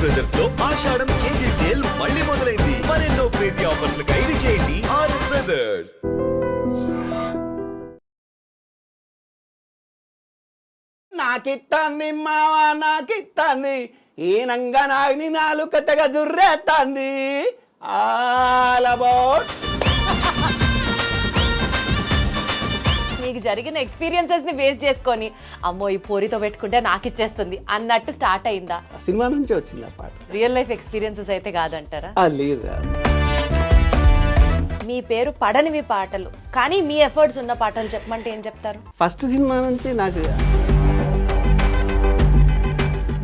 Brothers లో ఆషాఢం KG sale మళ్ళీ మొదలైంది. మరెన్నో క్రేజీ ఆఫర్స్ ఖైదీ చేయండి ఆర్ఎస్ బ్రదర్స్. నాకిత్తాంది మావా నాకిత్తాంది ఈనంగా నాగిని నాలుగు కట్టగా జుర్రేత్తాంది ఆల్ అబౌట్. మీకు జరిగిన ఎక్స్పీరియన్సెస్ ని బేస్ చేసుకొని అమ్మో ఈ పోరితో పెట్టుకుంటే నాకు ఇచ్చేస్తుంది అన్నట్టు స్టార్ట్ అయిందా? సినిమా నుంచి వచ్చింది ఆ పాట. రియల్ లైఫ్ ఎక్స్పీరియన్సెస్ అయితే కాదంటారా? లేదు. మీ పేరు పడనివి పాటలు కానీ మీ ఎఫర్ట్స్ ఉన్న పాటలు చెప్పమంటే ఏం చెప్తారు? ఫస్ట్ సినిమా నుంచి నాకు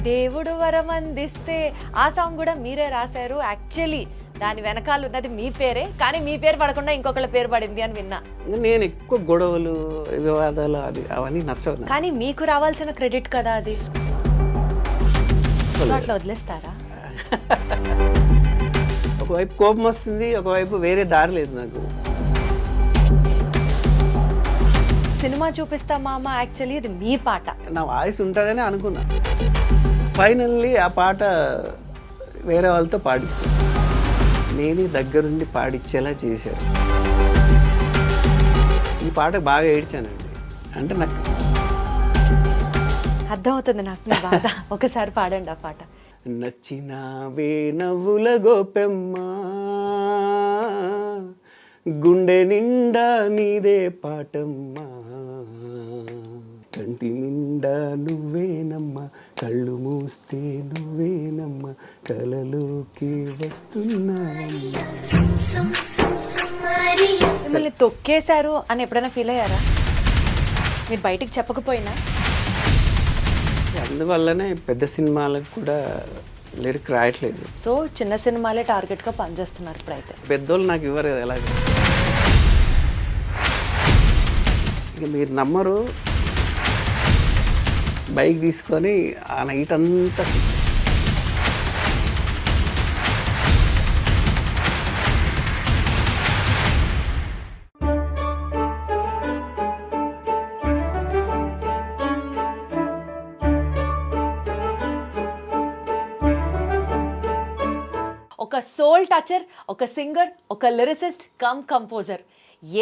దేవుడు వరం అందిస్తే ఆ సాంగ్ కూడా మీరే రాశారు. యాక్చువల్లీ దాని వెనకాల ఉన్నది మీ పేరే, కానీ మీ పేరు పడకుండా ఇంకొకళ్ళ పేరు పడింది అని విన్నా. నేను ఎక్కువ గొడవలు వివాదాలు అది అవన్నీ నచ్చవు. కానీ మీకు రావాల్సిన క్రెడిట్ కదా అది. సో అట్లా వదిలేస్తారా? ఒకవైపు కోపం వస్తుంది, ఒకవైపు వేరే దారి లేదు నాకు. సినిమా చూపిస్తా మామ యాక్చువల్లీ ఇది మీ పాట. నా వాయిస్ ఉంటుందని అనుకున్నా. ఫైనల్లీ ఆ పాట వేరే వాళ్ళతో పాడించాను. నేనే దగ్గరుండి పాడించేలా చేశారు. ఈ పాట బాగా ఏడ్చానండి. అంటే నాకు అర్థమవుతుంది నాకు మీ బాధ. ఒకసారి పాడండి ఆ పాట. నచ్చినావే నవ్వుల గోపెమ్మ గుండె నిండా నీదే పాటమ్మా కంటి నిండా నువ్వేనమ్మా కళ్ళు మూస్తే నువ్వేనమ్మా కలలోకి వస్తున్నావమ్మా. మిమ్మల్ని తొక్కేశారు అని ఎప్పుడైనా ఫీల్ అయ్యారా? మీరు బయటికి చెప్పకపోయినా? అందువల్లనే పెద్ద సినిమాలకు కూడా లిరిక్ రాయట్లేదు. సో చిన్న సినిమాలే టార్గెట్గా పనిచేస్తున్నారు ఇప్పుడైతే. పెద్దోళ్ళు నాకు ఇవ్వరు కదా ఎలాగ. ఇక మీరు నమ్మరు, బైక్ తీసుకొని ఆ నైట్ అంతా ఒక సోల్ టచర్, ఒక సింగర్, ఒక లిరిసిస్ట్ కమ్ కంపోజర్,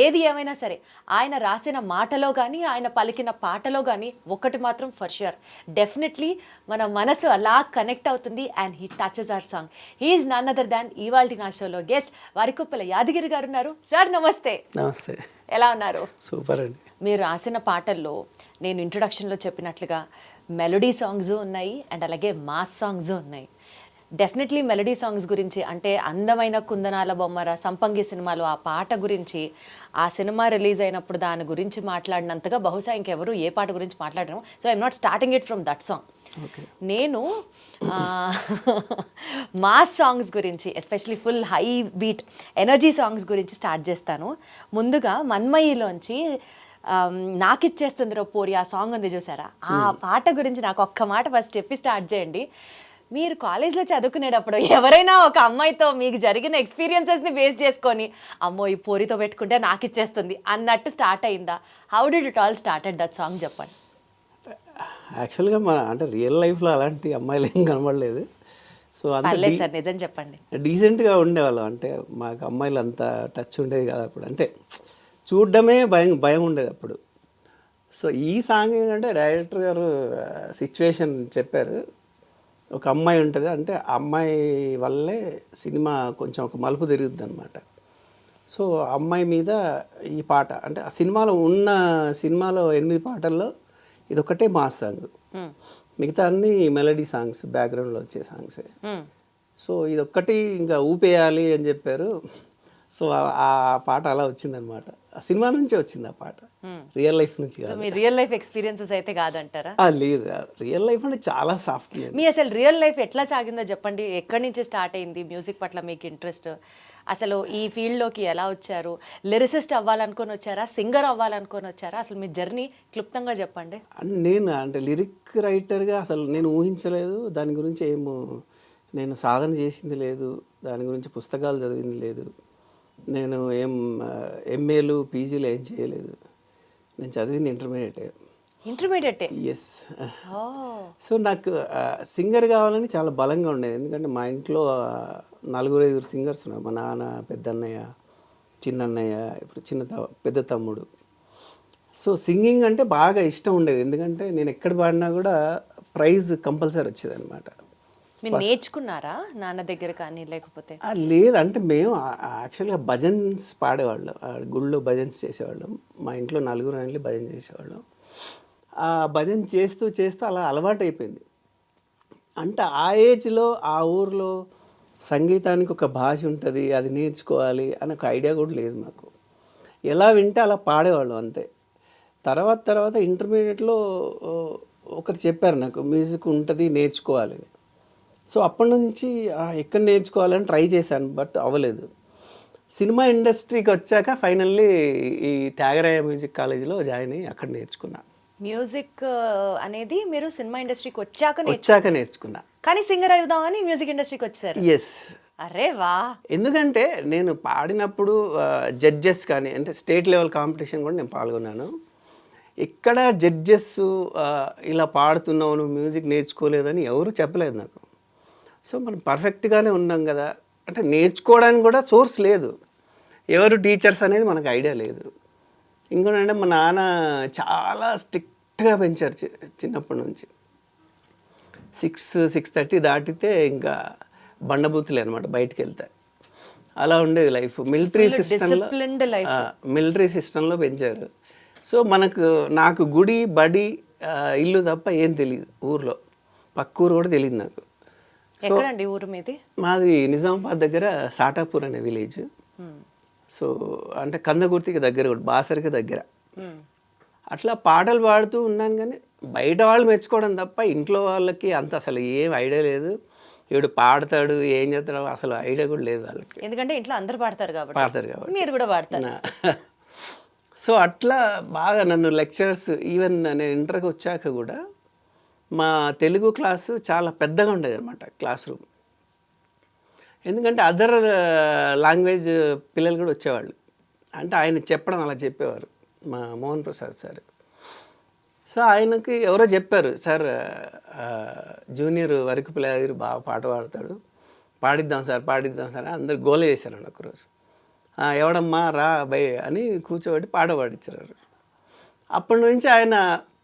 ఏది ఏమైనా సరే ఆయన రాసిన మాటలో కానీ ఆయన పలికిన పాటలో కానీ ఒకటి మాత్రం ఫర్ ష్యూర్ డెఫినెట్లీ మన మనసు అలా కనెక్ట్ అవుతుంది. And he touches our song. He is none other than ఇవాల్టి నా షోలో గెస్ట్ వారికుప్పల యాదగిరి గారు ఉన్నారు. సార్ నమస్తే. నమస్తే. ఎలా ఉన్నారు? సూపర్ అండి. మీరు రాసిన పాటల్లో నేను ఇంట్రొడక్షన్లో చెప్పినట్లుగా మెలోడీ సాంగ్స్ ఉన్నాయి అండ్ అలాగే మాస్ సాంగ్స్ ఉన్నాయి. డెఫినెట్లీ మెలడీ సాంగ్స్ గురించి అంటే అందమైన కుందనాల బొమ్మర సంపంగి సినిమాలో ఆ పాట గురించి, ఆ సినిమా రిలీజ్ అయినప్పుడు దాని గురించి మాట్లాడినంతగా బహుశా ఇంకెవరు ఏ పాట గురించి మాట్లాడరు. So I'm not starting it from that song. నేను మాస్ సాంగ్స్ గురించి especially full high beat energy songs గురించి స్టార్ట్ చేస్తాను. ముందుగా మన్మయిలోంచి నాకిచ్చేస్తుందిరో పోరి ఆ సాంగ్ ఉంది చూసారా, ఆ పాట గురించి నాకు ఒక్క మాట ఫస్ట్ చెప్పి స్టార్ట్ చేయండి. మీరు కాలేజ్లో చదువుకునేటప్పుడు ఎవరైనా ఒక అమ్మాయితో మీకు జరిగిన ఎక్స్పీరియన్సెస్ని బేస్ చేసుకొని అమ్మో ఈ పోరితో పెట్టుకుంటే నాకు ఇచ్చేస్తుంది అన్నట్టు స్టార్ట్ అయిందా? How did it all started that song చెప్పండి. యాక్చువల్గా మన అంటే రియల్ లైఫ్లో అలాంటి అమ్మాయిలు ఏం కనబడలేదు. సో పర్లేదు సార్ నిజం చెప్పండి. డీసెంట్గా ఉండేవాళ్ళం. అంటే మాకు అమ్మాయిలు అంత టచ్ ఉండేది కాదు అప్పుడు. అంటే చూడ్డమే భయం ఉండేది అప్పుడు. సో ఈ సాంగ్ ఏంటంటే డైరెక్టర్ గారు సిచ్యువేషన్ చెప్పారు. ఒక అమ్మాయి ఉంటుంది, అంటే ఆ అమ్మాయి వల్లే సినిమా కొంచెం ఒక మలుపు తిరుగుద్ది అనమాట. సో అమ్మాయి మీద ఈ పాట అంటే ఆ సినిమాలో 8 పాటల్లో ఇదొక్కటే మాస్ సాంగ్, మిగతా అన్ని మెలడీ సాంగ్స్, బ్యాక్గ్రౌండ్లో వచ్చే సాంగ్సే. సో ఇదొక్కటి ఇంకా ఊపేయాలి అని చెప్పారు. సో ఆ పాట అలా వచ్చిందనమాట. ఆ సినిమా నుంచే వచ్చింది ఆ పాట, రియల్ లైఫ్ నుంచి కాదు. మీ రియల్ లైఫ్ ఎక్స్పీరియన్సెస్ అయితే కాదంటారా? లేదు, రియల్ లైఫ్ అంటే చాలా సాఫ్ట్. మీ అసలు రియల్ లైఫ్ ఎట్లా సాగిందో చెప్పండి. ఎక్కడి నుంచి స్టార్ట్ అయింది మ్యూజిక్ పట్ల మీకు ఇంట్రెస్ట్? అసలు ఈ ఫీల్డ్లోకి ఎలా వచ్చారు? లిరిసిస్ట్ అవ్వాలనుకొని వచ్చారా, సింగర్ అవ్వాలనుకొని వచ్చారా? అసలు మీ జర్నీ క్లుప్తంగా చెప్పండి. నేను అంటే లిరిక్ రైటర్గా అసలు నేను ఊహించలేదు. దాని గురించి నేను సాధన చేసింది లేదు, దాని గురించి పుస్తకాలు చదివింది లేదు, నేను ఎంఏలు పీజీలు ఏం చేయలేదు. నేను చదివింది ఇంటర్మీడియటే. ఇంటర్మీడియట్. ఎస్. ఓ సో నాకు సింగర్ కావాలని చాలా బలంగా ఉండేది. ఎందుకంటే మా ఇంట్లో 4-5 సింగర్స్ ఉన్నారు. మా నాన్న, పెద్దన్నయ్య, చిన్నన్నయ్య, ఇప్పుడు పెద్ద తమ్ముడు. సో సింగింగ్ అంటే బాగా ఇష్టం ఉండేది. ఎందుకంటే నేను ఎక్కడ పాడినా కూడా ప్రైజ్ కంపల్సరీ వచ్చేది అనమాట. మీరు నేర్చుకున్నారా నాన్న దగ్గర కానీ లేకపోతే? లేదు, అంటే మేము యాక్చువల్గా భజన్స్ పాడేవాళ్ళం. గుళ్ళో భజన్స్ చేసేవాళ్ళం. మా ఇంట్లో 4 వెళ్ళి భజన చేసేవాళ్ళం. ఆ భజన చేస్తూ చేస్తూ అలా అలవాటు అయిపోయింది. అంటే ఆ ఏజ్లో ఆ ఊర్లో సంగీతానికి ఒక భాష ఉంటుంది, అది నేర్చుకోవాలి అని ఒక ఐడియా కూడా లేదు మాకు. ఎలా వింటే అలా పాడేవాళ్ళం అంతే. తర్వాత ఇంటర్మీడియట్లో ఒకరు చెప్పారు నాకు, మ్యూజిక్ ఉంటుంది నేర్చుకోవాలి. సో అప్పటి నుంచి ఎక్కడ నేర్చుకోవాలని ట్రై చేశాను, బట్ అవ్వలేదు. సినిమా ఇండస్ట్రీకి వచ్చాక ఫైనల్లీ ఈ త్యాగరాయ మ్యూజిక్ కాలేజీలో జాయిన్ అయ్యి అక్కడ నేర్చుకున్నా. మ్యూజిక్ అనేది మీరు సినిమా ఇండస్ట్రీకి వచ్చాక నేర్చుకున్నా. కానీ సింగర్ అవుదామని మ్యూజిక్ ఇండస్ట్రీకి వచ్చారు. ఎస్. అరే వా. ఎందుకంటే నేను పాడినప్పుడు జడ్జెస్ కానీ, అంటే స్టేట్ లెవెల్ కాంపిటీషన్ కూడా నేను పాల్గొన్నాను. ఇక్కడ జడ్జెస్ ఇలా పాడుతున్నావు, నువ్వు మ్యూజిక్ నేర్చుకోలేదని ఎవరు చెప్పలేదు నాకు. సో మనం పర్ఫెక్ట్గానే ఉన్నాం కదా, అంటే నేర్చుకోవడానికి కూడా సోర్స్ లేదు, ఎవరు టీచర్స్ అనేది మనకు ఐడియా లేదు. ఇంకోటంటే మా నాన్న చాలా స్ట్రిక్ట్గా పెంచారు చిన్నప్పటి నుంచి. 6-6:30 దాటితే ఇంకా బండబూతులే అనమాట బయటికి వెళ్తే. అలా ఉండేది లైఫ్. మిలిటరీ సిస్టంలో పెంచారు. సో నాకు గుడి, బడి, ఇల్లు తప్ప ఏం తెలియదు ఊర్లో. పక్క ఊరు కూడా తెలియదు నాకు. ఎక్కడండి ఊరు మీది? మాది నిజామాబాద్ దగ్గర సాటాపూర్ అనే విలేజ్. సో అంటే కందగుర్తికి దగ్గర, బాసరికి దగ్గర. అట్లా పాటలు పాడుతూ ఉన్నాను, కానీ బయట వాళ్ళు మెచ్చుకోవడం తప్ప ఇంట్లో వాళ్ళకి అంత అసలు ఏం ఐడియా లేదు. వీడు పాడతాడు, ఏం చేస్తాడు అసలు ఐడియా కూడా లేదు వాళ్ళకి. ఎందుకంటే ఇంట్లో అందరూ పాడతారు కాబట్టి మీరు కూడా పాడతారు. సో అట్లా బాగా నన్ను లెక్చరర్స్, ఈవెన్ నేను ఇంటర్కి వచ్చాక కూడా మా తెలుగు క్లాసు చాలా పెద్దగా ఉండేది అనమాట క్లాస్ రూమ్. ఎందుకంటే అదర్ లాంగ్వేజ్ పిల్లలు కూడా వచ్చేవాళ్ళు. అంటే ఆయన చెప్పడం అలా చెప్పేవారు, మా మోహన్ ప్రసాద్ సార్. సో ఆయనకి ఎవరో చెప్పారు, సార్ జూనియర్ వరకు పిల్లలు బాగా పాట పాడతాడు, పాడిద్దాం సార్ అందరు గోల చేశారండి ఒకరోజు. ఎవడమ్మా రా బై అని కూర్చోబెట్టి పాట పాడించారు. అప్పటి నుంచి ఆయన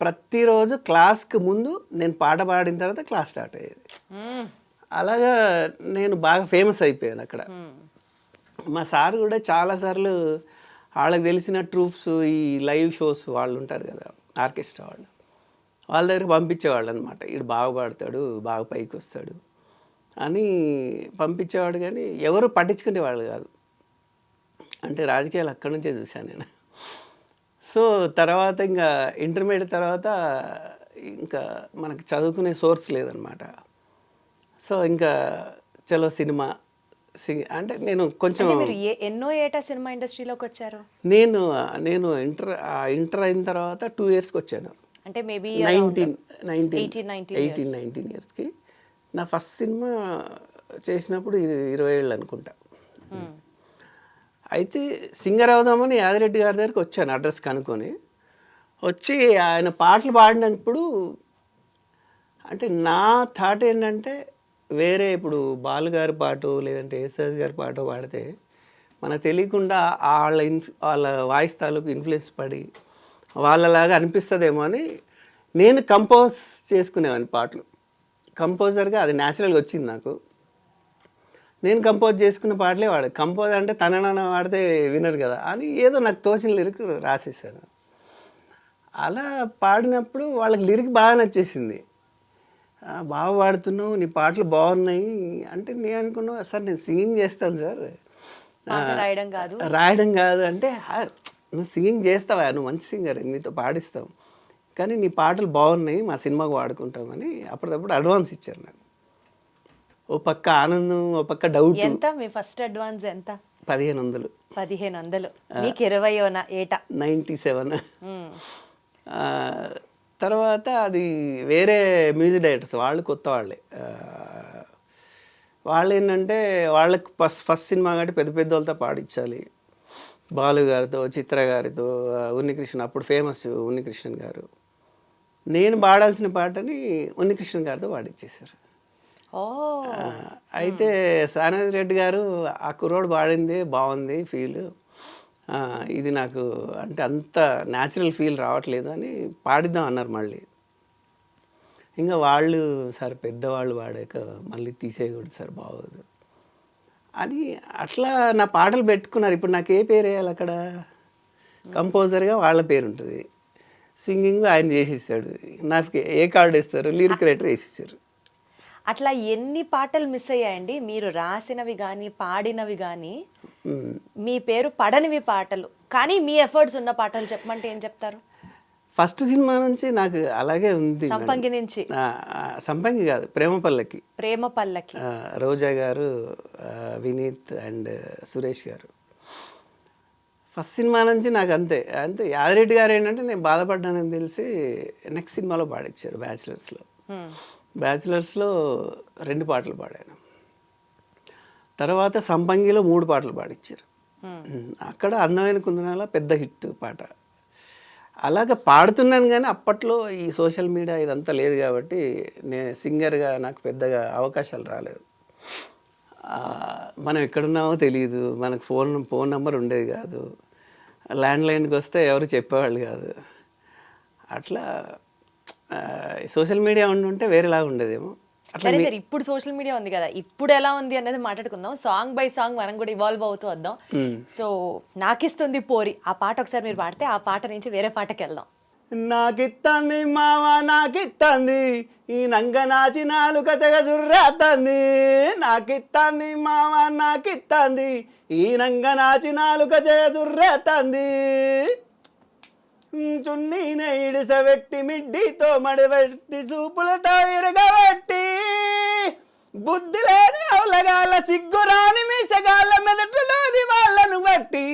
ప్రతిరోజు క్లాస్కి ముందు నేను పాట పాడిన తర్వాత క్లాస్ స్టార్ట్ అయ్యేది. అలాగా నేను బాగా ఫేమస్ అయిపోయాను అక్కడ. మా సార్ కూడా చాలాసార్లు వాళ్ళకి తెలిసిన ట్రూప్స్, ఈ లైవ్ షోస్ వాళ్ళు ఉంటారు కదా, ఆర్కెస్ట్రా వాళ్ళ దగ్గరికి పంపించేవాళ్ళు అనమాట. వీడు బాగా పాడతాడు, బాగా పైకి వస్తాడు అని పంపించేవాడు. కానీ ఎవరు పట్టించుకునేవాళ్ళు కాదు. అంటే రాజకీయాలు అక్కడి నుంచే చూశాను నేను. సో తర్వాత ఇంకా ఇంటర్మీడియట్ తర్వాత ఇంకా మనకి చదువుకునే సోర్స్ లేదనమాట. సో ఇంకా చలో సినిమా అంటే నేను కొంచెం ఎన్నో ఏటా సినిమా ఇండస్ట్రీలోకి వచ్చారు? నేను ఇంటర్ అయిన తర్వాత 2 yearsకి వచ్చాను. అంటే మేబీ 18-19 yearsకి. నా ఫస్ట్ సినిమా చేసినప్పుడు 20 ఏళ్ళు అనుకుంటా. అయితే సింగర్ అవుదామని యాదిరెడ్డి గారి దగ్గరికి వచ్చాను అడ్రస్ కనుక్కొని. వచ్చి ఆయన పాటలు పాడినప్పుడు అంటే నా థాట్ ఏంటంటే, వేరే ఇప్పుడు బాలుగారి పాట లేదంటే యేసుదాస్ గారి పాట పాడితే మనకు తెలియకుండా వాళ్ళ వాయిస్ తాలూకు ఇన్ఫ్లుయెన్స్ పడి వాళ్ళలాగా అనిపిస్తుందేమో అని నేను కంపోజ్ చేసుకునేవాడిని పాటలు. కంపోజర్గా అది న్యాచురల్గా వచ్చింది నాకు. నేను కంపోజ్ చేసుకున్న పాటలే కంపోజ్ అంటే తనన వాడితే వినరు కదా అని ఏదో నాకు తోచిన లిరిక్ రాసేసాను. అలా పాడినప్పుడు వాళ్ళకి లిరిక్ బాగా నచ్చేసింది. బాగా పాడుతున్నావు, నీ పాటలు బాగున్నాయి అంటే నేను అనుకున్నా, సార్ నేను సింగింగ్ చేస్తాను సార్, రాయడం కాదు అంటే, నువ్వు సింగింగ్ చేస్తావా, నువ్వు మంచి సింగర్, నీతో పాడిస్తావు, కానీ నీ పాటలు బాగున్నాయి, మా సినిమాకు వాడుకుంటామని అప్పటికప్పుడు అడ్వాన్స్ ఇచ్చారు నాకు. ఓ పక్క ఆనందం, ఓ పక్క డౌట్. ఎంత మీ ఫస్ట్ అడ్వాన్స్ ఎంత? 1500. 1500 మీకు 20వ ఏట 97. తర్వాత అది వేరే మ్యూజిక్ డైరెక్టర్స్, వాళ్ళు కొత్త వాళ్ళే. వాళ్ళు ఏంటంటే వాళ్ళకి ఫస్ట్ సినిమా కాబట్టి పెద్ద పెద్ద వాళ్ళతో పాడించాలి. బాలు గారితో, చిత్ర గారితో, ఉన్నికృష్ణ, అప్పుడు ఫేమస్ ఉన్నికృష్ణన్ గారు, నేను పాడాల్సిన పాటని ఉన్నికృష్ణ గారితో పాడిచ్చేశారు. ఓ అయితే సానాది రెడ్డి గారు ఆ కుర్రోడు పాడింది బాగుంది ఫీల్, ఇది నాకు అంటే అంత న్యాచురల్ ఫీల్ రావట్లేదు అని పాడిద్దాం అన్నారు. మళ్ళీ ఇంకా వాళ్ళు సార్ పెద్దవాళ్ళు పాడాక మళ్ళీ తీసేయకూడదు సార్ బాగోదు అని అట్లా నా పాటలు పెట్టుకున్నారు. ఇప్పుడు నాకు ఏ పేరు వేయాలి అక్కడ? కంపోజర్గా వాళ్ళ పేరు ఉంటుంది, సింగింగ్ ఆయన చేసేసాడు, నాకు ఏ కార్డు వేస్తారు? లిరిక్ రైటర్ వేసేసారు. అట్లా ఎన్ని పాటలు మిస్ అయ్యాయండి? మీరు రాసినవి కానీ పాడినవి కానీ మీ పేరు పడనివి పాటలు కానీ మీ ఎఫర్ట్స్ ఉన్న పాటలు చెప్పమంటే ఏం చెప్తారు? ఫస్ట్ సినిమా నుంచి నాకు అలాగే ఉంది. సంపంగి నుంచి. సంపంగి కాదు, ప్రేమ పల్లకి. ప్రేమ పల్లకి రోజా గారు, వినీత్ అండ్ సురేష్ గారు. ఫస్ట్ సినిమా నుంచి నాకు అంతే అంతే. యాదిరెడ్డి గారు ఏంటంటే నేను బాధపడ్డానని తెలిసి నెక్స్ట్ సినిమాలో పాడిచ్చారు బ్యాచిలర్స్లో. బ్యాచిలర్స్లో 2 పాటలు పాడాను. తర్వాత సంపంగిలో 3 పాటలు పాడిచ్చారు. అక్కడ అందమైన కుందనాల పెద్ద హిట్ పాట. అలాగ పాడుతున్నాను కానీ అప్పట్లో ఈ సోషల్ మీడియా ఇదంతా లేదు కాబట్టి నేను సింగర్గా నాకు పెద్దగా అవకాశాలు రాలేదు. మనం ఎక్కడున్నామో తెలియదు, మనకు ఫోన్ నెంబర్ ఉండేది కాదు, ల్యాండ్లైన్కి వస్తే ఎవరు చెప్పేవాళ్ళు కాదు. అట్లా సోషల్ మీడియా ఉండుంటే వేరేలాగా ఉండేదేమో. సరే సార్, ఇప్పుడు సోషల్ మీడియా ఉంది కదా, ఇప్పుడు ఎలా ఉంది అనేది మాట్లాడుకుందాం. సాంగ్ బై సాంగ్ మనం కూడా ఇవాల్వ్ అవుతూ వద్దాం. సో నాకిస్తుంది పోరి ఆ పాట ఒకసారి మీరు పాడితే ఆ పాట నుంచి వేరే పాటకి వెళ్దాం. నాకిత్తంది మావ నాకిత్తంది ఈ నంగ నాచి నాలుక తెగ జుర్రేత్తంది, నాకిత్తంది మావ నాకిత్తంది ఈ నంగ నాచి నాలుక తెగ జుర్రేత్తంది, చున్నీనే ఇడిసబెట్టి మిడ్డితో మడిబెట్టి సూపులతో ఇరగబెట్టి బుద్ధి లేని అవలగాల సిగ్గురాని మీసగాళ్ళ మెదట్లోని వాళ్ళను బట్టి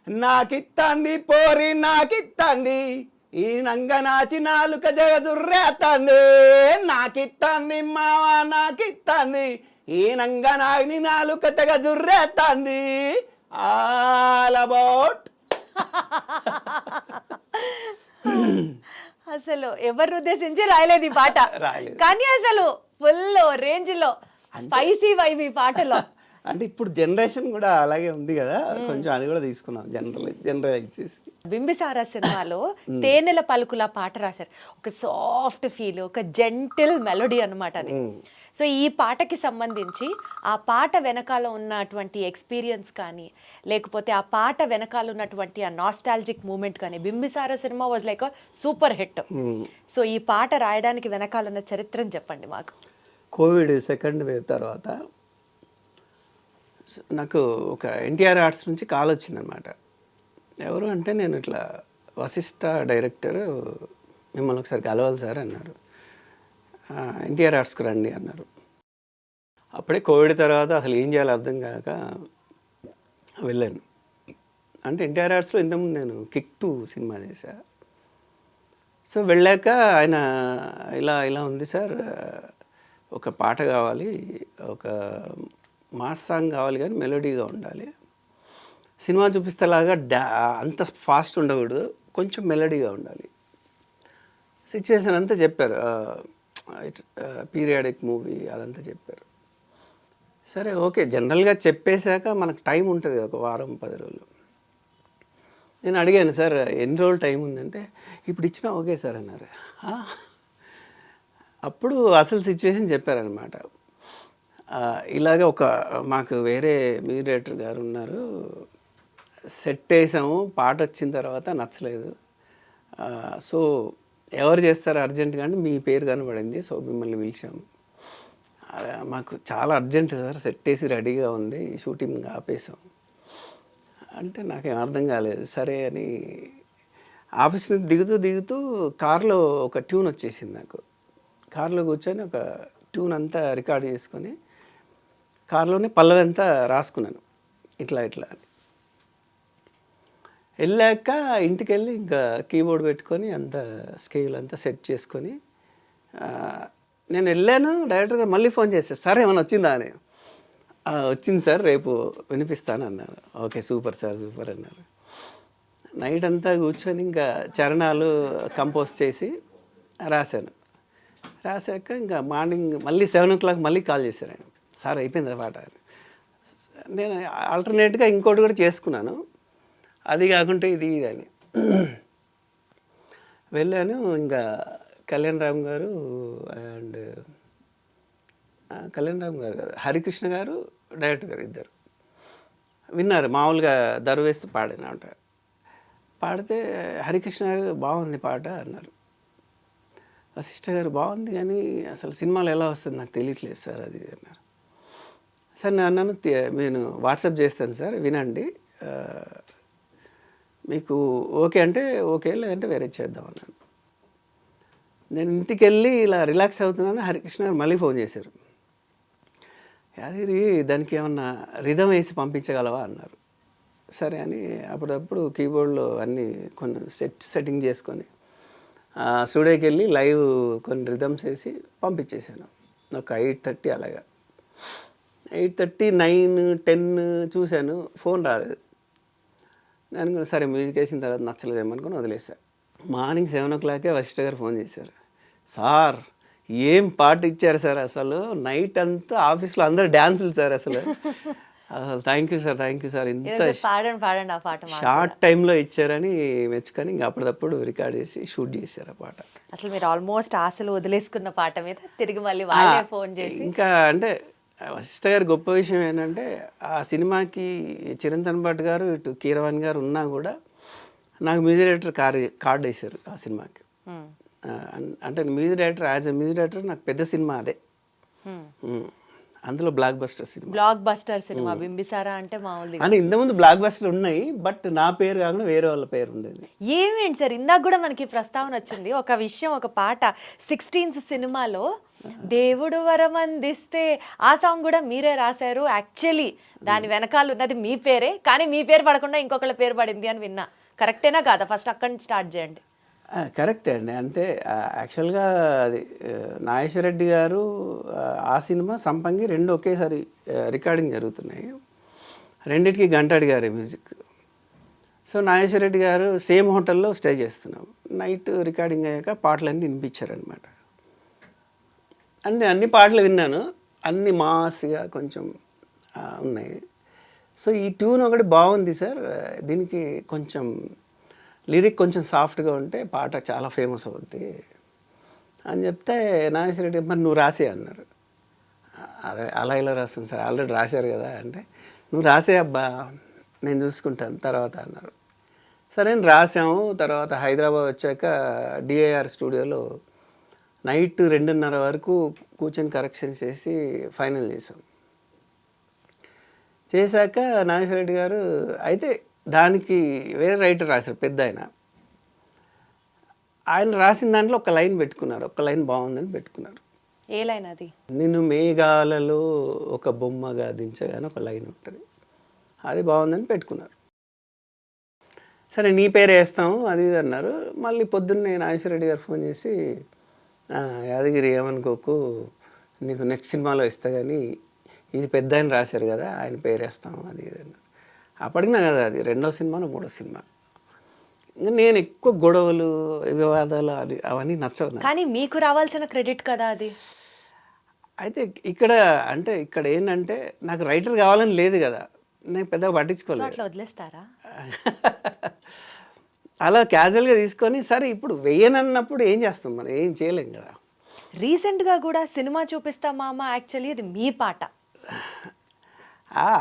నాకిత్తంది పోరి నాకిత్తంది ఈ నంగ నాచి నాలుక జగదుర్రేత్తంది, నాకిత్తంది మావ నాకిత్తంది ఈ నంగ నాని నాలుక తెగ జుర్రేత్తంది. All about. అసలు ఎవరిని ఉద్దేశించి రాయలేదు ఈ పాట, కానీ అసలు ఫుల్ రేంజ్ లో స్పైసీ వైబ్ ఈ పాటలో. అంటే ఇప్పుడు జనరేషన్ కూడా అలాగే ఉంది కదా, కొంచెం అది కూడా తీసుకున్నాం జనరలైజ్ చేసి. బింబిసారా సినిమాలో తేనెల పలుకుల పాట రాశారు. ఒక సాఫ్ట్ ఫీల్, ఒక జెంటిల్ మెలోడీ అనమాట అది. సో ఈ పాటకి సంబంధించి ఆ పాట వెనకాల ఉన్నటువంటి ఎక్స్పీరియన్స్ కానీ, లేకపోతే ఆ పాట వెనకాల ఉన్నటువంటి ఆ నాస్టాలజిక్ మూమెంట్ కానీ, Bimbisara cinema was like super hit. So ఈ పాట రాయడానికి వెనకాల ఉన్న చరిత్రను చెప్పండి మాకు. కోవిడ్ సెకండ్ వేవ్ తర్వాత నాకు ఒక ఎన్టీఆర్ ఆర్ట్స్ నుంచి కాల్ వచ్చిందనమాట. ఎవరు అంటే, నేను ఇట్లా వశిష్ఠ డైరెక్టర్ మిమ్మల్ని ఒకసారి కలవాలి సార్ అన్నారు. ఎన్టీఆర్ ఆర్ట్స్కి రండి అన్నారు. అప్పుడే కోవిడ్ తర్వాత అసలు ఏం చేయాలో అర్థం కాక వెళ్ళాను. అంటే ఎన్టీఆర్ ఆర్ట్స్లో ఇంతకుముందు నేను కిక్ 2 సినిమా చేశా. సో వెళ్ళాక ఆయన ఇలా ఉంది సార్, ఒక పాట కావాలి, ఒక మాస్ సాంగ్ కావాలి కానీ మెలోడీగా ఉండాలి, సినిమా చూపిస్తేలాగా అంత ఫాస్ట్ ఉండకూడదు, కొంచెం మెలోడీగా ఉండాలి, సిచ్యువేషన్ అంతా చెప్పారు, పీరియాడిక్ మూవీ అదంతా చెప్పారు. సరే ఓకే, జనరల్గా చెప్పేశాక మనకు టైం ఉంటుంది, ఒక వారం 10 రోజులు. నేను అడిగాను, సార్ ఎన్ని రోజులు టైం ఉందంటే, ఇప్పుడు ఇచ్చినా ఓకే సార్ అన్నారు. అప్పుడు అసలు సిచ్యువేషన్ చెప్పారనమాట. ఇలాగ మాకు వేరే మ్యూజియేటర్ గారు ఉన్నారు, సెట్ వేసాము, పాట వచ్చిన తర్వాత నచ్చలేదు, సో ఎవరు చేస్తారు అర్జెంటుగా అంటే మీ పేరు కనబడింది, సో మిమ్మల్ని పిలిచాము, మాకు చాలా అర్జెంట్ సార్, సెట్ వేసి రెడీగా ఉంది, షూటింగ్ ఆపేసాం అంటే నాకేం అర్థం కాలేదు. సరే అని ఆఫీస్ నుంచి దిగుతూ కార్లో ఒక ట్యూన్ వచ్చేసింది నాకు. కార్లో కూర్చొని ఒక ట్యూన్ అంతా రికార్డ్ చేసుకొని కార్లోనే పల్లవి అంతా రాసుకున్నాను, ఇట్లా అని. వెళ్ళాక ఇంటికి వెళ్ళి ఇంకా కీబోర్డ్ పెట్టుకొని అంత స్కేల్ అంతా సెట్ చేసుకొని నేను వెళ్ళాను. డైరెక్టర్ గారు మళ్ళీ ఫోన్ చేశారు, సార్ ఏమైనా వచ్చిందా అని. వచ్చింది సార్, రేపు వినిపిస్తాను అన్నారు. ఓకే సూపర్ సార్ సూపర్ అన్నారు. నైట్ అంతా కూర్చొని ఇంకా చరణాలు కంపోజ్ చేసి రాశాను. రాశాక ఇంకా మార్నింగ్ మళ్ళీ 7 o'clock మళ్ళీ కాల్ చేశారు ఆయన. సార్ అయిపోయింది ఆ పాట అని. నేను ఆల్టర్నేట్గా ఇంకోటి కూడా చేసుకున్నాను, అది కాకుంటే ఇది అని. వెళ్ళాను. ఇంకా కళ్యాణ్ రామ్ గారు అండ్ కళ్యాణ్ రామ్ గారు కాదు, హరికృష్ణ గారు డైరెక్టర్ గారు ఇద్దరు విన్నారు. మామూలుగా దరువేస్తూ పాడాను అంట. పాడితే హరికృష్ణ గారు బాగుంది పాట అన్నారు. వశిష్ఠ గారు బాగుంది కానీ అసలు సినిమాలో ఎలా వస్తుంది నాకు తెలియట్లేదు సార్ అది అన్నారు. సార్ నేను అన్నాను, నేను వాట్సాప్ చేస్తాను సార్ వినండి, మీకు ఓకే అంటే ఓకే, లేదంటే వేరే చేద్దాం అన్నాను. నేను ఇంటికి వెళ్ళి ఇలా రిలాక్స్ అవుతున్నాను. హరికృష్ణ గారు మళ్ళీ ఫోన్ చేశారు. యాదగిరి దానికి ఏమన్నా రిధం వేసి పంపించగలవా అన్నారు. సరే అని అప్పుడప్పుడు కీబోర్డ్లో అన్నీ కొన్ని సెట్టింగ్ చేసుకొని స్టూడియోకి వెళ్ళి లైవ్ కొన్ని రిథమ్స్ వేసి పంపించేసాను. ఒక 8:30 అలాగా. 8:30, 9, 10 చూశాను, ఫోన్ రాలేదు. దానికి సరే మ్యూజిక్ వేసిన తర్వాత నచ్చలేదేమనుకుని వదిలేసా. మార్నింగ్ 7 o'clock వశిష్ఠ గారు ఫోన్ చేశారు. సార్ ఏం పాట ఇచ్చారు సార్, అసలు నైట్ అంతా ఆఫీస్లో అందరు డ్యాన్సులు సార్, అసలు థ్యాంక్ యూ సార్ ఇంత పాడండి ఆ పాట. షార్ట్ టైంలో ఇచ్చారని మెచ్చుకొని ఇంకా అప్పటిదప్పుడు రికార్డ్ చేసి షూట్ చేశారు ఆ పాట. అసలు మీరు ఆల్మోస్ట్ ఆశలు వదిలేసుకున్న పాట మీద తిరిగి మళ్ళీ వాళ్ళే ఫోన్ చేసి ఇంకా అంటే వశిష్ఠ గారి గొప్ప విషయం ఏంటంటే ఆ సినిమాకి చిరంతన్ భట్ గారు ఇటు కీరవాణి గారు ఉన్నా కూడా నాకు మ్యూజిక్ డైరెక్టర్ కార్డు వేశారు ఆ సినిమాకి. అంటే music director, as a music director నాకు పెద్ద సినిమా అదే. అందులో బ్లాక్ బస్టర్ సినిమా బింబిసారా అంటే మామూలు అని ఇంతకుముందు బ్లాక్ బస్టర్ ఉన్నాయి, బట్ నా పేరు కాకుండా వేరే వాళ్ళ పేరు ఉండేది. ఏమేంటి సార్, ఇందాక కూడా మనకి ప్రస్తావన వచ్చింది ఒక విషయం, ఒక పాట 16th సినిమాలో దేవుడు వరం అందిస్తే ఆ సాంగ్ కూడా మీరే రాశారు. యాక్చువల్లీ దాని వెనకాల ఉన్నది మీ పేరే, కానీ మీ పేరు పడకుండా ఇంకొకళ్ళ పేరు పడింది అని విన్నా. కరెక్టేనా కాదా? ఫస్ట్ అక్కడి నుంచి స్టార్ట్ చేయండి. కరెక్టే అండి. అంటే యాక్చువల్గా అది నాగేశ్వరరెడ్డి గారు ఆ సినిమా సంపంగి రెండు ఒకేసారి రికార్డింగ్ జరుగుతున్నాయి. రెండింటికి గంటాడి గారి మ్యూజిక్. సో నాగేశ్వరరెడ్డి గారు సేమ్ హోటల్లో స్టే చేస్తున్నాం. నైట్ రికార్డింగ్ అయ్యాక పాటలన్నీ వినిపించారనమాట. అన్ని పాటలు విన్నాను, అన్ని మాస్గా కొంచెం ఉన్నాయి. సో ఈ ట్యూన్ ఒకటి బాగుంది సార్, దీనికి కొంచెం లిరిక్ కొంచెం సాఫ్ట్గా ఉంటే పాట చాలా ఫేమస్ అవుద్ది అని చెప్తే నాగేశ్వరరెడ్డి మరి నువ్వు రాసే అన్నారు. అదే అలా ఇలా రాస్తాను సార్, ఆల్రెడీ రాశారు కదా అంటే, నువ్వు రాసే అబ్బా నేను చూసుకుంటాను తర్వాత అన్నారు. సరే అని రాసాము. తర్వాత హైదరాబాద్ వచ్చాక డిఐఆర్ స్టూడియోలో నైట్ 2:30 వరకు కూర్చొని కరెక్షన్ చేసి ఫైనల్ చేసాం. చేశాక నాగేశ్వరరెడ్డి గారు అయితే దానికి వేరే రైటర్ రాశారు, పెద్ద ఆయన రాసిన దాంట్లో ఒక లైన్ పెట్టుకున్నారు, ఒక లైన్ బాగుందని పెట్టుకున్నారు. ఏ లైన్ అది? నిన్ను మేఘాలలో ఒక బొమ్మగా దించగానే ఒక లైన్ ఉంటుంది, అది బాగుందని పెట్టుకున్నారు. సరే నీ పేరు వేస్తాము అది ఇది అన్నారు. మళ్ళీ పొద్దున్నే నాగేశ్వరరెడ్డి గారు ఫోన్ చేసి, యాదగిరి ఏమనుకోకు, నీకు నెక్స్ట్ సినిమాలో ఇస్తా కానీ ఇది పెద్ద ఆయన రాశారు కదా ఆయన పేరు వేస్తాము అది ఇది అన్నారు. అప్పటికి నాకు కదా అది 2వ సినిమాలో 3వ సినిమా. ఇంకా నేను ఎక్కువ గొడవలు వివాదాలు అది అవన్నీ నచ్చవు. కానీ మీకు రావాల్సిన క్రెడిట్ కదా అది. అయితే ఇక్కడ ఏంటంటే నాకు రైటర్ కావాలని లేదు కదా, నేను పెద్దగా పట్టించుకోలేదు. అట్లా వదిలేస్తారా? అలా క్యాజువల్గా తీసుకొని సరే ఇప్పుడు వెయ్యనన్నప్పుడు ఏం చేస్తాం, మనం ఏం చేయలేం కదా. రీసెంట్గా కూడా సినిమా చూపిస్తా మామ, యాక్చువల్లీ ఇది మీ పాట,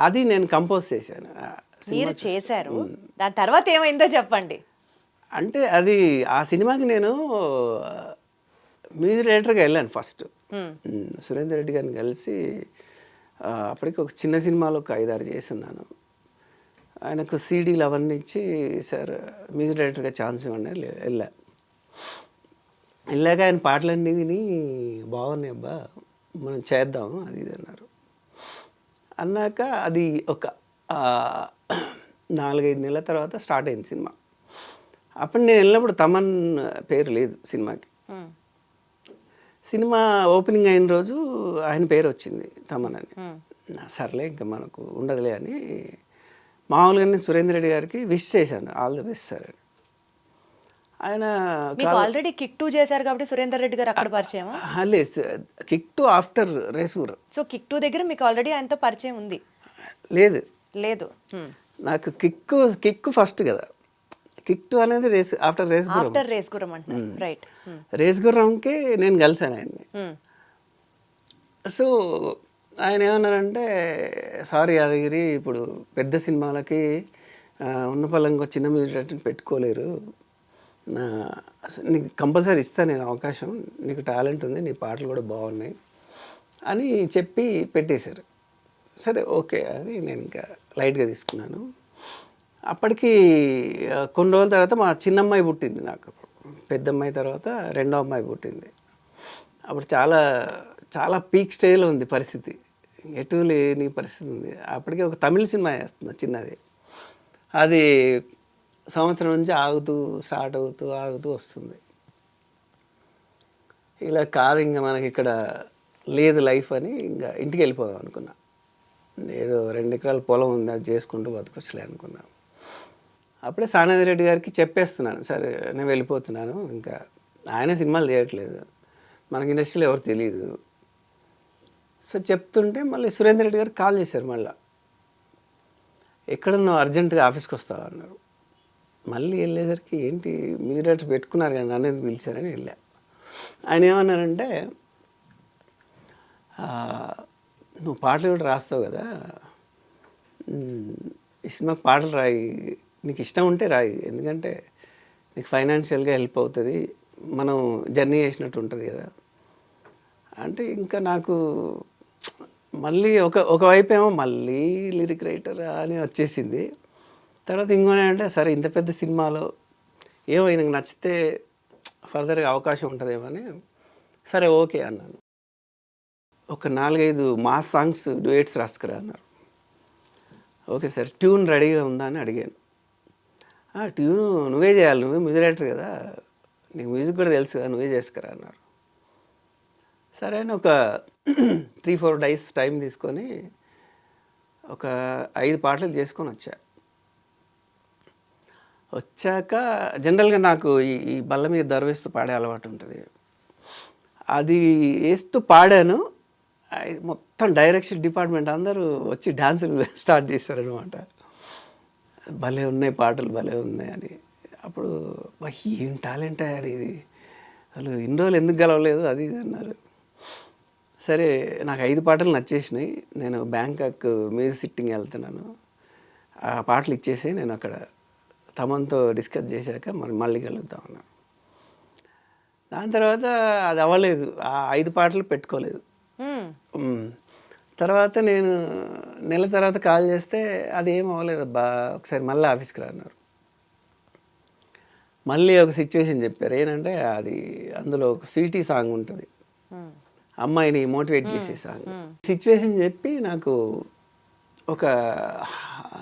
అది నేను కంపోజ్ చేశాను. మీరు చేశారు, దాని తర్వాత ఏమైందో చెప్పండి. అంటే అది ఆ సినిమాకి నేను మ్యూజిక్ డైరెక్టర్గా వెళ్ళాను ఫస్ట్. సురేందర్ రెడ్డి గారిని కలిసి అప్పటికి ఒక చిన్న సినిమాలో ఒక 5-6 చేసి ఉన్నాను. ఆయనకు సీడీలు అవన్నీ ఇచ్చి సార్ మ్యూజిక్ డైరెక్టర్గా ఛాన్స్ ఇవ్వండి వెళ్ళాక ఆయన పాటలన్నీ విని బాగున్నాయి అబ్బా మనం చేద్దాం అది ఇది అన్నాక అది ఒక 4-5 నెలల తర్వాత స్టార్ట్ అయింది సినిమా. అప్పుడు నేను వెళ్ళినప్పుడు తమన్ పేరు లేదు సినిమాకి. సినిమా ఓపెనింగ్ అయిన రోజు ఆయన పేరు వచ్చింది తమన్ అని. సర్లే ఇంకా మనకు ఉండదులే అని మామూలుగా నేను సురేందర్ రెడ్డి గారికి విష్ చేశాను, ఆల్ ది బెస్ట్ సార్ అని. ఆయన మీకు ఆల్రెడీ కిక్ 2 చేశారు కాబట్టి సురేందర్ రెడ్డి గారు అక్కడ పరిచయమా? లేదు, కిక్ టు ఆఫ్టర్ రేసూర్. సో కిక్ 2 దగ్గర మీకు ఆల్రెడీ ఆయనతో పరిచయం ఉంది? లేదు లేదు. నాకు కిక్ ఫస్ట్ కదా, కిక్ 2 అనేది ఆఫ్టర్ ఆఫ్టర్ రేస్ గురం అంటున్నారు. రైట్. రేస్ గుర్రంకి నేను కలిసాను ఆయన్ని. సో ఆయన ఏమన్నారంటే, సారీ యాదగిరి, ఇప్పుడు పెద్ద సినిమాలకి ఉన్న పలంగా చిన్న మ్యూజిక్ డైరెక్టర్ని పెట్టుకోలేరు, నీకు కంపల్సరీ ఇస్తాను నేను అవకాశం, నీకు టాలెంట్ ఉంది, నీ పాటలు కూడా బాగున్నాయి అని చెప్పి పెట్టేశారు. సరే ఓకే అని నేను ఇంకా లైట్గా తీసుకున్నాను. అప్పటికి కొన్ని రోజుల తర్వాత మా చిన్నమ్మాయి పుట్టింది నాకు. పెద్దమ్మాయి తర్వాత రెండో అమ్మాయి పుట్టింది. అప్పుడు చాలా చాలా పీక్ స్టేజ్లో ఉంది పరిస్థితి, ఎటు లేని పరిస్థితి ఉంది. అప్పటికే ఒక తమిళ సినిమా వేస్తున్నా చిన్నది, అది సంవత్సరం నుంచి స్టార్ట్ ఆగుతూ వస్తుంది. ఇలా కాదు ఇంకా మనకి ఇక్కడ లేదు లైఫ్ అని ఇంకా ఇంటికి వెళ్ళిపోదాం అనుకున్నా. ఏదో 2 ఎకరాల పొలం ఉంది, అది చేసుకుంటూ బతకొచ్చలే అనుకున్నా. అప్పుడే సానాది రెడ్డి గారికి చెప్పేస్తున్నాను, సరే నేను వెళ్ళిపోతున్నాను, ఇంకా ఆయన సినిమాలు చేయట్లేదు, మనకి ఇండస్ట్రీలో ఎవరు తెలియదు. సో చెప్తుంటే మళ్ళీ సురేందర్ రెడ్డి గారు కాల్ చేశారు, మళ్ళీ ఎక్కడ నువ్వు అర్జెంటుగా ఆఫీస్కి వస్తావా అన్నారు. మళ్ళీ వెళ్ళేసరికి ఏంటి మీరు అటు పెట్టుకున్నారు కదా అనేది పిలిచారని వెళ్ళా. ఆయన ఏమన్నారంటే, నువ్వు పాటలు కూడా రాస్తావు కదా, ఈ సినిమాకి పాటలు రాయి, నీకు ఇష్టం ఉంటే రాయి, ఎందుకంటే నీకు ఫైనాన్షియల్గా హెల్ప్ అవుతుంది, మనం జర్నీ చేసినట్టు ఉంటుంది కదా అంటే. ఇంకా నాకు మళ్ళీ ఒకవైపు ఏమో మళ్ళీ లిరిక్ రైటర్ అని వచ్చేసింది. తర్వాత ఇంకోనే అంటే, సరే ఇంత పెద్ద సినిమాలో ఏమో ఈయనకు నచ్చితే ఫర్దర్గా అవకాశం ఉంటుందేమో అని, సరే ఓకే అన్నాను. ఒక 4-5 మాస్ సాంగ్స్ డ్యూయట్స్ రాసుకురా అన్నారు. ఓకే సార్, ట్యూన్ రెడీగా ఉందా అని అడిగాను. ట్యూను నువ్వే చేయాలి, నువ్వే మ్యూజిక్ డైరెక్టర్ కదా, నీకు మ్యూజిక్ కూడా తెలుసు కదా, నువ్వే చేసుకురా అన్నారు. సరే అని ఒక 3-4 డేస్ టైం తీసుకొని ఒక 5 పాటలు చేసుకొని వచ్చాక జనరల్గా నాకు ఈ బల్ల మీద దర్వేస్తూ పాడే అలవాటు ఉంటుంది. అది వేస్తూ పాడాను, మొత్తం డైరెక్షన్ డిపార్ట్మెంట్ అందరూ వచ్చి డాన్సులు స్టార్ట్ చేశారనమాట. భలే ఉన్నాయి పాటలు, భలే ఉన్నాయి అని. అప్పుడు ఏం టాలెంట్ అయ్యారు ఇది, అసలు ఇన్ని రోజులు ఎందుకు గెలవలేదు అది ఇది అన్నారు. సరే నాకు 5 పాటలు నచ్చేసినాయి, నేను బ్యాంకాక్ మ్యూజిక్ సిట్టింగ్ వెళ్తున్నాను, ఆ పాటలు ఇచ్చేసి నేను అక్కడ తమన్తో డిస్కస్ చేశాక మళ్ళీ కలుద్దాం అన్నాను. దాని తర్వాత అది అవ్వలేదు, ఆ 5 పాటలు పెట్టుకోలేదు. తర్వాత నేను నెల తర్వాత కాల్ చేస్తే అది ఏం అవ్వలేదు అబ్బా, ఒకసారి మళ్ళీ ఆఫీస్కి రా అన్నారు. మళ్ళీ ఒక సిచ్యువేషన్ చెప్పారు, ఏంటంటే అది అందులో ఒక స్వీటీ సాంగ్ ఉంటుంది, అమ్మాయిని మోటివేట్ చేసే సాంగ్. సిచ్యువేషన్ చెప్పి నాకు ఒక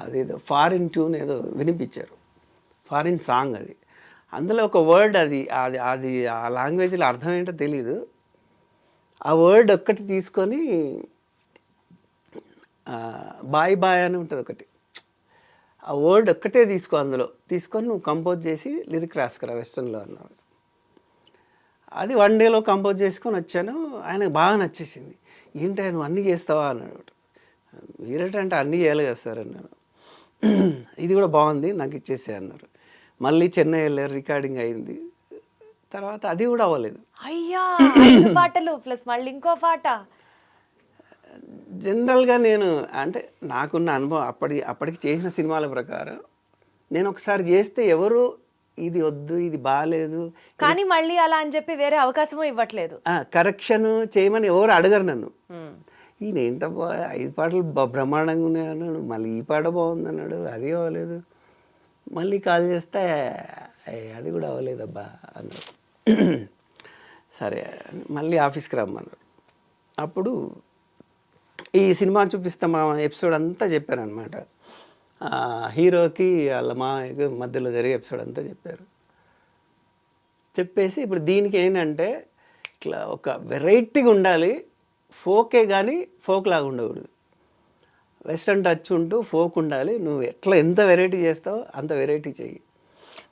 అదేదో ఫారిన్ ట్యూన్ ఏదో వినిపించారు, ఫారిన్ సాంగ్ అది. అందులో ఒక వర్డ్ అది అది అది ఆ లాంగ్వేజ్లో అర్థం ఏంటో తెలీదు. ఆ వర్డ్ ఒక్కటి తీసుకొని బాయ్ బాయ్ అని ఉంటుంది ఒకటి, ఆ వర్డ్ ఒక్కటే అందులో తీసుకొని నువ్వు కంపోజ్ చేసి లిరిక్ రాసుకురా వెస్టర్న్లో అన్నాడు. అది 1 డేలో కంపోజ్ చేసుకొని వచ్చాను. ఆయనకు బాగా నచ్చేసింది. ఏంటి నువ్వు అన్నీ చేస్తావా అన్నాడు. మీరేంటంటే అన్నీ చేయాలి కదా సార్ అన్నాను. ఇది కూడా బాగుంది నాకు ఇచ్చేసే అన్నారు. మళ్ళీ చెన్నై వెళ్ళారు, రికార్డింగ్ అయింది. తర్వాత అది కూడా అవ్వలేదు. అయ్యా 5 పాటలు ప్లస్ మళ్ళీ ఇంకో పాట. జనరల్గా నేను అంటే నాకున్న అనుభవం అప్పటికి చేసిన సినిమాల ప్రకారం నేను ఒకసారి చేస్తే ఎవరు ఇది వద్దు ఇది బాగాలేదు కానీ మళ్ళీ అలా అని చెప్పి వేరే అవకాశమూ ఇవ్వట్లేదు, కరెక్షన్ చేయమని ఎవరు అడగరు నన్ను. ఈయన ఏంటబ్బా 5 పాటలు బ్రహ్మాండంగా ఉన్నాయి అన్నాడు, మళ్ళీ ఈ పాట బాగుంది అన్నాడు, అది అవ్వలేదు. మళ్ళీ కాల్ చేస్తే అది కూడా అవ్వలేదబ్బా అన్నాడు. సరే మళ్ళీ ఆఫీస్కి రమ్మన్నారు. అప్పుడు ఈ సినిమా చూపిస్తాం మా ఎపిసోడ్ అంతా చెప్పారనమాట. హీరోకి వాళ్ళ మామయ్యకి మధ్యలో జరిగే ఎపిసోడ్ అంతా చెప్పేసి ఇప్పుడు దీనికి ఏంటంటే ఇట్లా ఒక వెరైటీగా ఉండాలి, ఫోకే కానీ ఫోక్ లాగా ఉండకూడదు. వెస్ట్రన్ టచ్ ఉంటూ ఫోక్ ఉండాలి, నువ్వు ఎట్లా ఎంత వెరైటీ చేస్తావో అంత వెరైటీ చెయ్యి.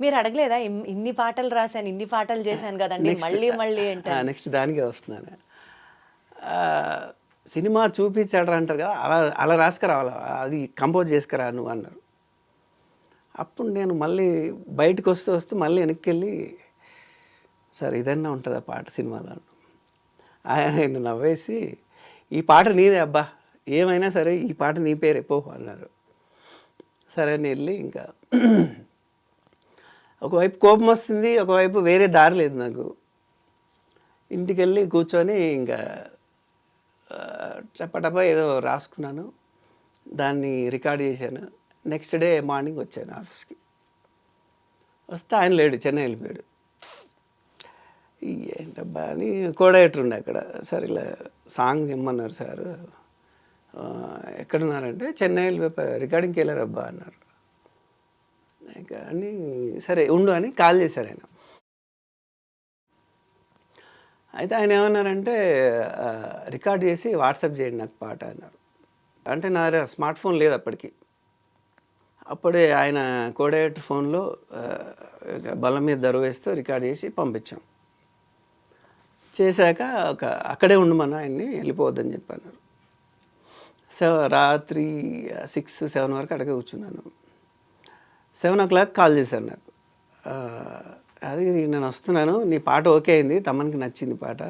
మీరు అడగలేదా ఇన్ని పాటలు రాశాను, ఇన్ని పాటలు చేశాను కదండి, మళ్ళీ మళ్ళీ అంటే? నెక్స్ట్ దానికే వస్తున్నాను. ఆ, సినిమా చూపించాడు అంటారు కదా, అలా అలా రాసుకురావాలి, అది కంపోజ్ చేసుకురా నువ్వు అన్నారు. అప్పుడు నేను మళ్ళీ బయటకు వస్తూ మళ్ళీ వెనక్కి వెళ్ళి, సార్ ఇదన్నా ఉంటుందా పాట సినిమాలో? ఆయన నవ్వేసి, ఈ పాట నీదే అబ్బా, ఏమైనా సరే ఈ పాట నీ పేరే పో అన్నారు. సరే అని వెళ్ళి ఇంకా ఒకవైపు కోపం వస్తుంది, ఒకవైపు వేరే దారి లేదు నాకు. ఇంటికి వెళ్ళి కూర్చొని ఇంకా టపటపా ఏదో రాసుకున్నాను, దాన్ని రికార్డ్ చేశాను. నెక్స్ట్ డే మార్నింగ్ వచ్చాను ఆఫీస్కి. వస్తే ఆయన లేడు, చెన్నై వెళ్ళిపోయాడు. ఏంటబ్బా అని కోఆర్డినేటర్ ఉండే అక్కడ. సార్ ఇలా సాంగ్ ఇమ్మన్నారు సార్, ఎక్కడున్నారంటే చెన్నై వెళ్ళిపోయారు, రికార్డింగ్కి వెళ్ళారబ్బా అన్నారు. అని సరే ఉండు అని కాల్ చేశారు ఆయన. అయితే ఆయన ఏమన్నారంటే, రికార్డ్ చేసి వాట్సాప్ చేయండి నాకు పాట అన్నారు. అంటే నా దగ్గర స్మార్ట్ ఫోన్ లేదు అప్పటికి. అప్పుడే ఆయన కోఆర్డినేటర్ ఫోన్లో బల్ల మీద దరువు వేస్తూ రికార్డ్ చేసి పంపించాం. చేశాక అక్కడే ఉండమన్నా ఆయన్ని, వెళ్ళిపోవద్దని చెప్పన్నారు. రాత్రి 6-7 వరకు అక్కడికే కూర్చున్నాను. 7 o'clock కాల్ చేశారు నాకు. అది నేను వస్తున్నాను, నీ పాట ఓకే అయింది, తమన్కి నచ్చింది పాట,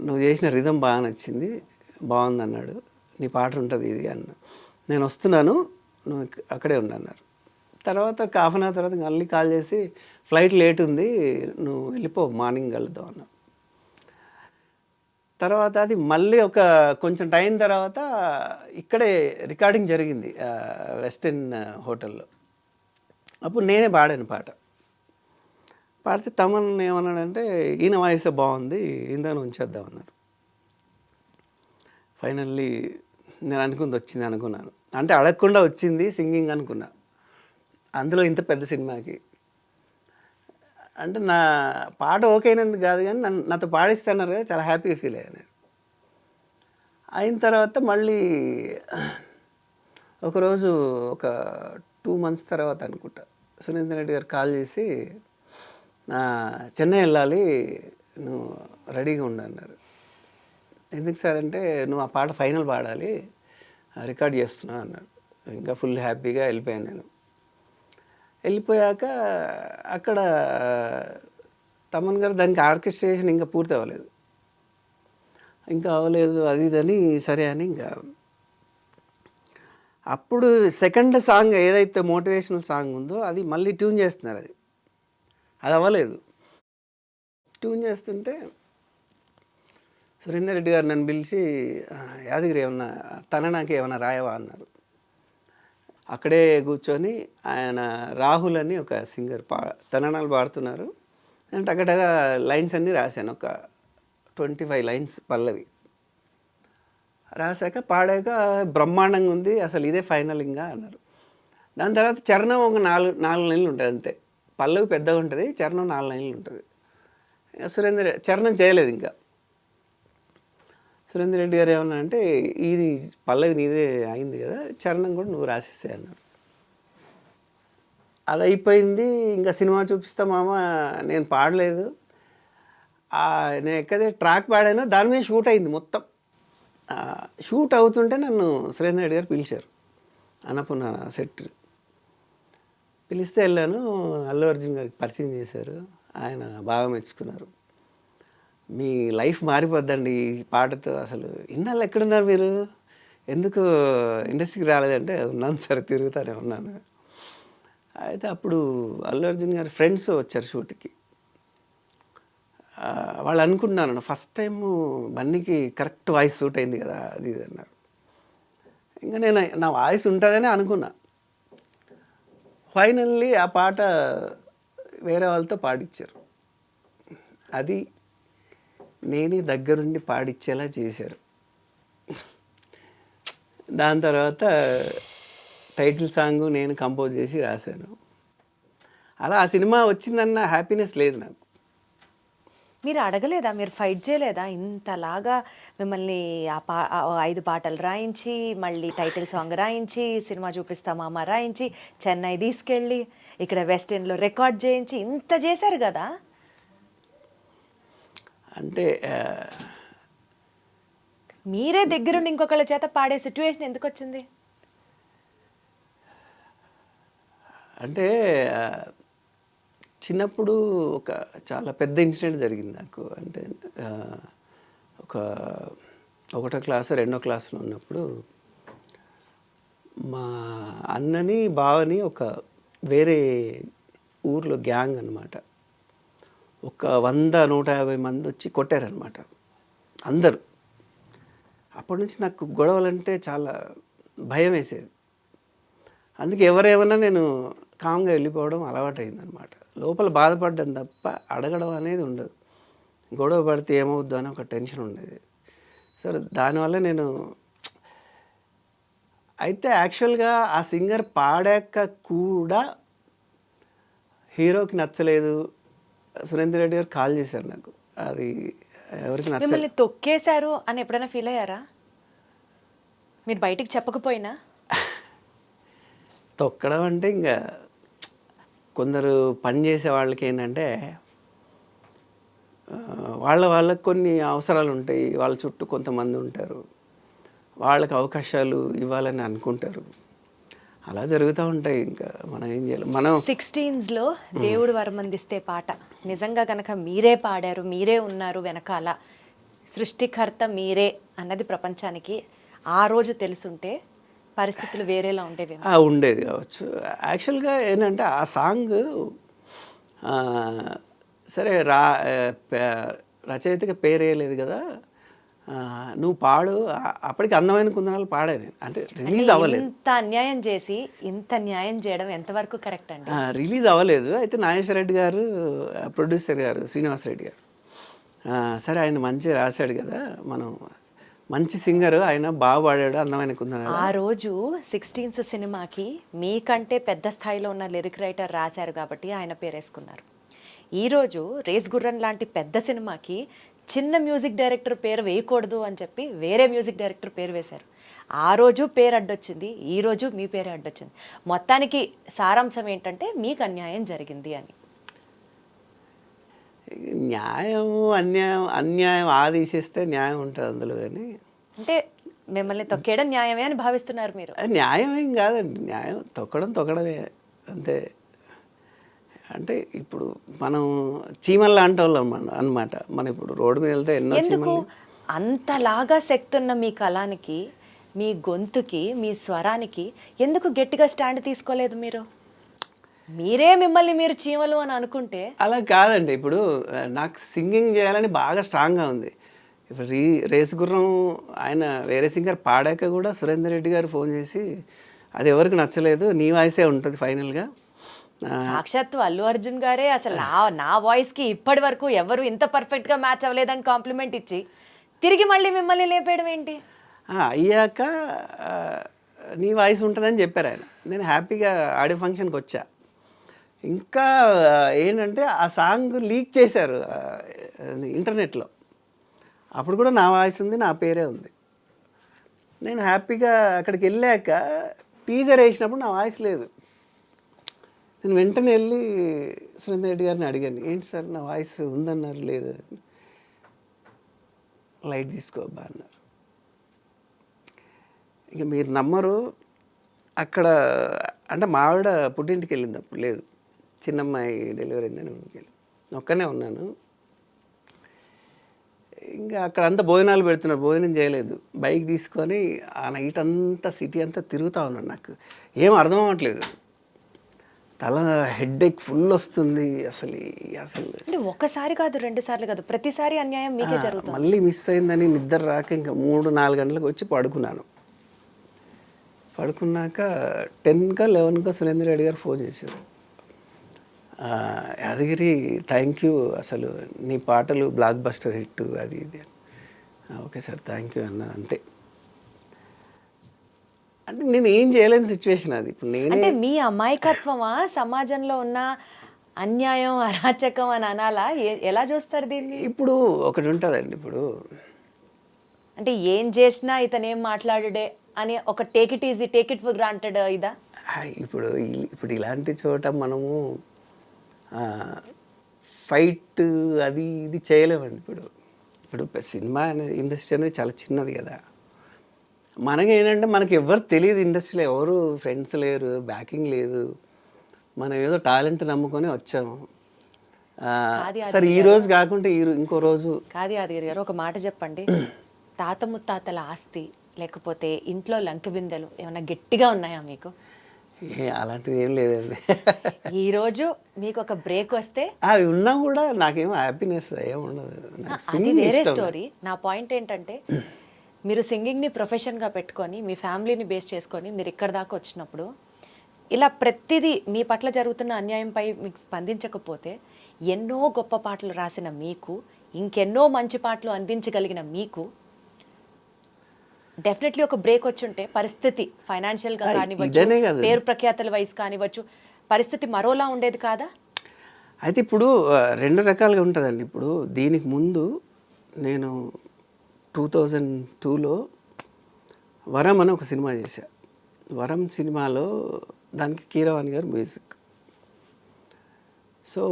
నువ్వు చేసిన రిథం బాగా నచ్చింది, బాగుంది అన్నాడు, నీ పాట ఉంటుంది ఇది అన్న. నేను వస్తున్నాను, నువ్వు అక్కడే ఉండన్నారు. తర్వాత ఒక హాఫ్ అన్ అవర్ తర్వాత మళ్ళీ కాల్ చేసి, ఫ్లైట్ లేట్ ఉంది, నువ్వు వెళ్ళిపో, మార్నింగ్ కలుద్దాం అన్నా. తర్వాత అది మళ్ళీ కొంచెం టైం తర్వాత ఇక్కడే రికార్డింగ్ జరిగింది వెస్టర్న్ హోటల్లో. అప్పుడు నేనే పాడాను పాట. పాడితే తమన్ ఏమన్నాడంటే, ఈయన వాయిస్ బాగుంది, ఇందని ఉంచేద్దాం అన్నారు. ఫైనల్లీ నేను అనుకుంది వచ్చింది అనుకున్నాను. అంటే అడగకుండా వచ్చింది సింగింగ్ అనుకున్నా, అందులో ఇంత పెద్ద సినిమాకి. అంటే నా పాట ఓకే అయినందుకు కాదు కానీ నాతో పాడిస్తున్నారు కదా, చాలా హ్యాపీగా ఫీల్ అయ్యాను. అయిన తర్వాత మళ్ళీ ఒకరోజు 2 months తర్వాత అనుకుంటా, సురేంద్ర రెడ్డి గారు కాల్ చేసి, చెన్నై వెళ్ళాలి, నువ్వు రెడీగా ఉండు అన్నారు. ఎందుకు సార్ అంటే, నువ్వు ఆ పాట ఫైనల్ పాడాలి, రికార్డ్ చేస్తున్నావు అన్నారు. ఇంకా ఫుల్ హ్యాపీగా వెళ్ళిపోయాను నేను. వెళ్ళిపోయాక అక్కడ తమన్ గారు దానికి ఆర్కెస్ట్రేషన్ ఇంకా పూర్తి అవ్వలేదు, అది ఇదని సరే అని ఇంకా అప్పుడు సెకండ్ సాంగ్ ఏదైతే మోటివేషనల్ సాంగ్ ఉందో అది మళ్ళీ ట్యూన్ చేస్తున్నారు. అది అవ్వలేదు. ట్యూన్ చేస్తుంటే సురేందర్ రెడ్డి గారు నన్ను పిలిచి, యాదగిరి ఏమన్నా నాకు ఏమన్నా రాయవా అన్నారు. అక్కడే కూర్చొని ఆయన రాహుల్ అని ఒక సింగర్ తననాలు పాడుతున్నారు, నేను టగటగా లైన్స్ అన్నీ రాశాను, 25 lines పల్లవి రాశాక పాడాక బ్రహ్మాండంగా ఉంది, అసలు ఇదే ఫైనల్ ఇంకా అన్నారు. దాని తర్వాత చరణం ఒక 4 లైన్లు ఉంటుంది అంతే. పల్లవి పెద్దగా ఉంటుంది, చరణం 4 లైన్లు ఉంటుంది. చరణం చేయలేదు ఇంకా. సురేంద్ర రెడ్డి గారు ఏమన్నా అంటే, ఇది పల్లవి నీదే అయింది కదా, చరణం కూడా నువ్వు రాసేసే అన్నారు. అది అయిపోయింది. ఇంకా సినిమా చూపిస్తా మామ, నేను పాడలేదు, నేను ఎక్కడైతే ట్రాక్ పాడానో దాని మీద షూట్ అయింది మొత్తం. షూట్ అవుతుంటే నన్ను సురేంద్ర రెడ్డి గారు పిలిచారు, అన్నపూర్ణ సెట్ పిలిస్తే వెళ్ళాను. అల్లు అర్జున్ గారికి పరిచయం చేశారు, ఆయన బాగా మెచ్చుకున్నారు. మీ లైఫ్ మారిపోద్దండి ఈ పాటతో, అసలు ఇన్నాళ్ళు ఎక్కడున్నారు మీరు, ఎందుకు ఇండస్ట్రీకి రాలేదంటే, ఉన్నాను సార్, తిరుగుతానే ఉన్నాను. అయితే అప్పుడు అల్లు అర్జున్ గారి ఫ్రెండ్స్ వచ్చారు షూట్కి. వాళ్ళు అనుకుంటున్నాను, ఫస్ట్ టైము బన్నీకి కరెక్ట్ వాయిస్ సూట్ అయింది కదా అది ఇది అన్నారు. ఇంకా నేను నా వాయిస్ ఉంటుందని అనుకున్నా. ఫైనల్లీ ఆ పాట వేరే వాళ్ళతో పాడించారు, అది నేనే దగ్గరుండి పాడించేలా చేశారు. దాని తర్వాత టైటిల్ సాంగ్ నేను కంపోజ్ చేసి రాశాను. అలా ఆ సినిమా వచ్చిందన్న హ్యాపీనెస్ లేదు నాకు. మీరు అడగలేదా, మీరు ఫైట్ చేయలేదా ఇంతలాగా మిమ్మల్ని ఆ 5 పాటలు రాయించి, మళ్ళీ టైటిల్ సాంగ్ రాయించి, సినిమా చూపిస్తామా రాయించి, చెన్నై తీసుకెళ్ళి ఇక్కడ వెస్ట్ ఎండ్లో రికార్డ్ చేయించి ఇంత చేశారు కదా? అంటే మీరే దగ్గరుండి ఇంకొకళ్ళ చేత పాడే సిచ్యువేషన్ ఎందుకు వచ్చింది? అంటే చిన్నప్పుడు ఒక చాలా పెద్ద ఇన్సిడెంట్ జరిగింది నాకు. అంటే ఒక 1వ క్లాసు 2వ క్లాసులో ఉన్నప్పుడు మా అన్నని బావని ఒక వేరే ఊర్లో గ్యాంగ్ అనమాట, ఒక 100-150 మంది వచ్చి కొట్టారనమాట అందరూ. అప్పటి నుంచి నాకు గొడవలంటే చాలా భయం వేసేది. అందుకే ఎవరేమన్నా నేను కామ్గా వెళ్ళిపోవడం అలవాటైందనమాట. లోపల బాధపడ్డం తప్ప అడగడం అనేది ఉండదు. గొడవ పడితే ఏమవుద్దు అని ఒక టెన్షన్ ఉండేది. సరే దానివల్ల నేను అయితే యాక్చువల్గా ఆ సింగర్ పాడాక కూడా హీరోకి నచ్చలేదు. సురేందర్ రెడ్డి గారు కాల్ చేశారు నాకు, అది ఎవరికి నచ్చలేదు. మిమ్మల్ని తొక్కేశారు అని ఎప్పుడైనా ఫీల్ అయ్యారా మీరు బయటికి చెప్పకపోయినా? తొక్కడం అంటే ఇంకా కొందరు పని చేసే వాళ్ళకి ఏంటంటే వాళ్ళకి కొన్ని అవసరాలు ఉంటాయి, వాళ్ళ చుట్టూ కొంతమంది ఉంటారు, వాళ్ళకి అవకాశాలు ఇవ్వాలని అనుకుంటారు, అలా జరుగుతూ ఉంటాయి. ఇంకా మనం ఏం చేయాలి. మనం 16లో దేవుడు వరమందిస్తే పాట నిజంగా కనుక మీరే పాడారు, మీరే ఉన్నారు వెనకాల, సృష్టికర్త మీరే అన్నది ప్రపంచానికి ఆ రోజు తెలుసుంటే పరిస్థితులు వేరేలా ఉండేవేమో. ఉండేది కావచ్చు. యాక్చువల్గా ఏంటంటే ఆ సాంగ్ సరే రచయితకి పేరేయలేదు కదా, నువ్వు పాడు. అప్పటికి అందమైన కుందనాలు పాడా నేను, అంటే రిలీజ్ అవ్వలేదు. ఇంత అన్యాయం చేసి ఇంత న్యాయం చేయడం ఎంతవరకు కరెక్ట్ అండి? రిలీజ్ అవ్వలేదు. అయితే నాగేశ్వర రెడ్డి గారు, ప్రొడ్యూసర్ గారు శ్రీనివాస్ రెడ్డి గారు, సరే ఆయన మంచిగా రాశాడు కదా, మనం మంచి సింగర్, ఆయన బాగా పాడాడు అందమైన కుందనాలు. ఆ రోజు 16th సినిమాకి మీకంటే పెద్ద స్థాయిలో ఉన్న లిరిక్ రైటర్ రాశారు కాబట్టి ఆయన పేరేసుకున్నారు. ఈరోజు రేస్ గుర్రం లాంటి పెద్ద సినిమాకి చిన్న మ్యూజిక్ డైరెక్టర్ పేరు వేయకూడదు అని చెప్పి వేరే మ్యూజిక్ డైరెక్టర్ పేరు వేశారు. ఆ రోజు పేరు అడ్డొచ్చింది, ఈరోజు మీ పేరే అడ్డొచ్చింది. మొత్తానికి సారాంశం ఏంటంటే మీకు అన్యాయం జరిగింది అని. న్యాయం అన్యాయం తీసేస్తే న్యాయం ఉంటుంది అందులో. కానీ అంటే మిమ్మల్ని తొక్కేయడం న్యాయమే అని భావిస్తున్నారు మీరు? న్యాయమేం కాదండి, న్యాయం తొక్కడమే అంతే. అంటే ఇప్పుడు మనం చీమలు లాంటి వాళ్ళం అనమాట. మనం ఇప్పుడు రోడ్డు మీద వెళ్తే ఎన్నో ఎందుకు చీమలు. అంతలాగా శక్తి ఉన్న మీ కళానికి, మీ గొంతుకి, మీ స్వరానికి ఎందుకు గట్టిగా స్టాండ్ తీసుకోలేదు మీరు? మీరే మిమ్మల్ని మీరు చీమలు అని అనుకుంటే. అలా కాదండి, ఇప్పుడు నాకు సింగింగ్ చేయాలని బాగా స్ట్రాంగ్గా ఉంది. ఇప్పుడు రేసు గుర్రం ఆయన వేరే సింగర్ పాడాక కూడా సురేందర్ రెడ్డి గారు ఫోన్ చేసి అది ఎవరికి నచ్చలేదు, నీ వాయిసే ఉంటుంది ఫైనల్గా. సాక్షాత్తు అల్లు అర్జున్ గారే అసలు నా వాయిస్కి ఇప్పటి వరకు ఎవరు ఇంత పర్ఫెక్ట్గా మ్యాచ్ అవ్వలేదని కాంప్లిమెంట్ ఇచ్చి తిరిగి మళ్ళీ మిమ్మల్ని లేపేయడం ఏంటి? అయ్యాక నీ వాయిస్ ఉంటుందని చెప్పారు ఆయన. నేను హ్యాపీగా ఆడియో ఫంక్షన్కి వచ్చా. ఇంకా ఏంటంటే ఆ సాంగ్ లీక్ చేశారు ఇంటర్నెట్లో. అప్పుడు కూడా నా వాయిస్ ఉంది, నా పేరే ఉంది. నేను హ్యాపీగా అక్కడికి వెళ్ళాక టీజర్ వేసినప్పుడు నా వాయిస్ లేదు. నేను వెంటనే వెళ్ళి సురేందర్ రెడ్డి గారిని అడిగాను, ఏంటి సార్ నా వాయిస్ ఉందన్నారు, లేదు, లైట్ తీసుకోబ్బా అన్నారు. ఇక మీరు నమ్మరు, అక్కడ అంటే మా ఆవిడ పుట్టింటికి వెళ్ళింది అప్పుడు, లేదు చిన్నమ్మాయి డెలివరీ అయిందని వెళ్ళి ఒక్కనే ఉన్నాను. ఇంకా అక్కడ అంతా భోజనాలు పెడుతున్నారు, భోజనం చేయలేదు. బైక్ తీసుకొని ఆ నైట్ అంతా సిటీ అంతా తిరుగుతూ ఉన్నాను. నాకు ఏం అర్థం అవ్వట్లేదు, తల హెడ్ఏక్ ఫుల్ వస్తుంది. అసలు అంటే ఒకసారి కాదు, 2 సార్లు కాదు, ప్రతిసారి అన్యాయం మీకే జరుగుతుంది. మళ్ళీ మిస్ అయిందని నిద్ర రాక ఇంకా 3-4 గంటలకు వచ్చి పడుకున్నాను. పడుకున్నాక 10కో 11కో సురేందర్ రెడ్డి గారు ఫోన్ చేశారు, యాదగిరి థ్యాంక్ యూ, అసలు నీ పాటలు బ్లాక్ బస్టర్ హిట్ అది ఇది. ఓకే సార్ థ్యాంక్ యూ అన్నాను అంతే. అంటే నేను ఏం చేయలేని సిచ్యువేషన్ అది. ఇప్పుడు అంటే మీ అమాయకత్వమా, సమాజంలో ఉన్న అన్యాయం అరాచకం అని అనాలా? ఎలా చూస్తారు దీన్ని? ఇప్పుడు ఒకటి ఉంటుందండి. ఇప్పుడు అంటే ఏం చేసినా ఇతను ఏం మాట్లాడుడే అని ఒక take it easy, take it for granted ఇదా? ఇప్పుడు ఇప్పుడు ఇలాంటి చోట మనము ఫైట్ అది ఇది చేయలేమండి. ఇప్పుడు ఇప్పుడు సినిమా ఇండస్ట్రీ అనేది చాలా చిన్నది కదా. మనకేంటంటే మనకి ఎవరు తెలియదు, ఇండస్ట్రీలో ఎవరు ఫ్రెండ్స్ లేరు, బ్యాకింగ్ లేదు. మనం ఏదో టాలెంట్ నమ్ముకొని వచ్చాము. సరే ఈ రోజు కాకుంటే ఇంకో రోజు. కాదు యాదగిరి గారు, ఒక మాట చెప్పండి. తాత ముత్తాతల ఆస్తి లేకపోతే ఇంట్లో లంక బిందెలు ఏమైనా గట్టిగా ఉన్నాయా మీకు? అలాంటిది ఏం లేదండి. ఈరోజు మీకు ఒక బ్రేక్ వస్తే అవి ఉన్నా కూడా నాకేమో హ్యాపీనెస్ ఏముండదు. అది వేరే స్టోరీ. నా పాయింట్ ఏంటంటే మీరు సింగింగ్ని ప్రొఫెషన్గా పెట్టుకొని మీ ఫ్యామిలీని బేస్ చేసుకొని మీరు ఇక్కడ దాకా వచ్చినప్పుడు ఇలా ప్రతిదీ మీ పట్ల జరుగుతున్న అన్యాయంపై మీకు స్పందించకపోతే ఎన్నో గొప్ప పాటలు రాసిన మీకు, ఇంకెన్నో మంచి పాటలు అందించగలిగిన మీకు డెఫినెట్లీ ఒక బ్రేక్ వచ్చి ఉంటే పరిస్థితి ఫైనాన్షియల్గా కానివచ్చు, పేరు ప్రఖ్యాతల వయసు కానివచ్చు, పరిస్థితి మరోలా ఉండేది కాదా? అయితే ఇప్పుడు రెండు రకాలుగా ఉంటుందండి. ఇప్పుడు దీనికి ముందు నేను 2002లో వరం అని ఒక సినిమా చేశా. వరం సినిమాలో దానికి కీరవాణి గారు మ్యూజిక్. సో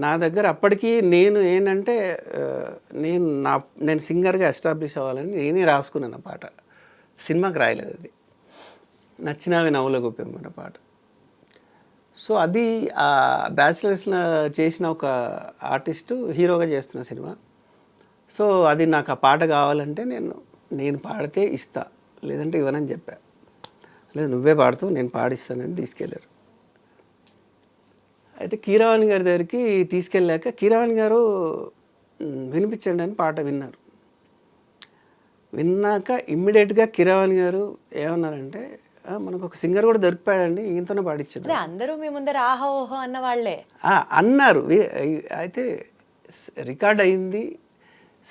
నా దగ్గర అప్పటికి నేను ఏంటంటే నేను సింగర్గా ఎస్టాబ్లిష్ అవ్వాలని నేనే రాసుకున్నాను ఆ పాట. సినిమాకి రాయలేదు అది. నచ్చినవి నవ్వుల గొప్పెమ్మన్న పాట. సో అది బ్యాచిలర్స్లో చేసిన ఒక ఆర్టిస్టు హీరోగా చేస్తున్న సినిమా. సో అది నాకు ఆ పాట కావాలంటే నేను పాడితే ఇస్తా, లేదంటే ఇవ్వనని చెప్పా. లేదు నువ్వే పాడుతూ నేను పాడిస్తానని తీసుకెళ్ళారు. అయితే కీరవాణి గారి దగ్గరికి తీసుకెళ్ళాక కీరవాణి గారు వినిపించండి అని పాట విన్నారు. విన్నాక ఇమ్మీడియట్గా కీరవాణి గారు ఏమన్నారంటే, మనకు ఒక సింగర్ కూడా దొరికిపోయాడండి, ఈయనతోనే పాడించారు. అందరూ మీ ముందర ఆహో ఓహో అన్న వాళ్ళే అన్నారు. అయితే రికార్డ్ అయింది.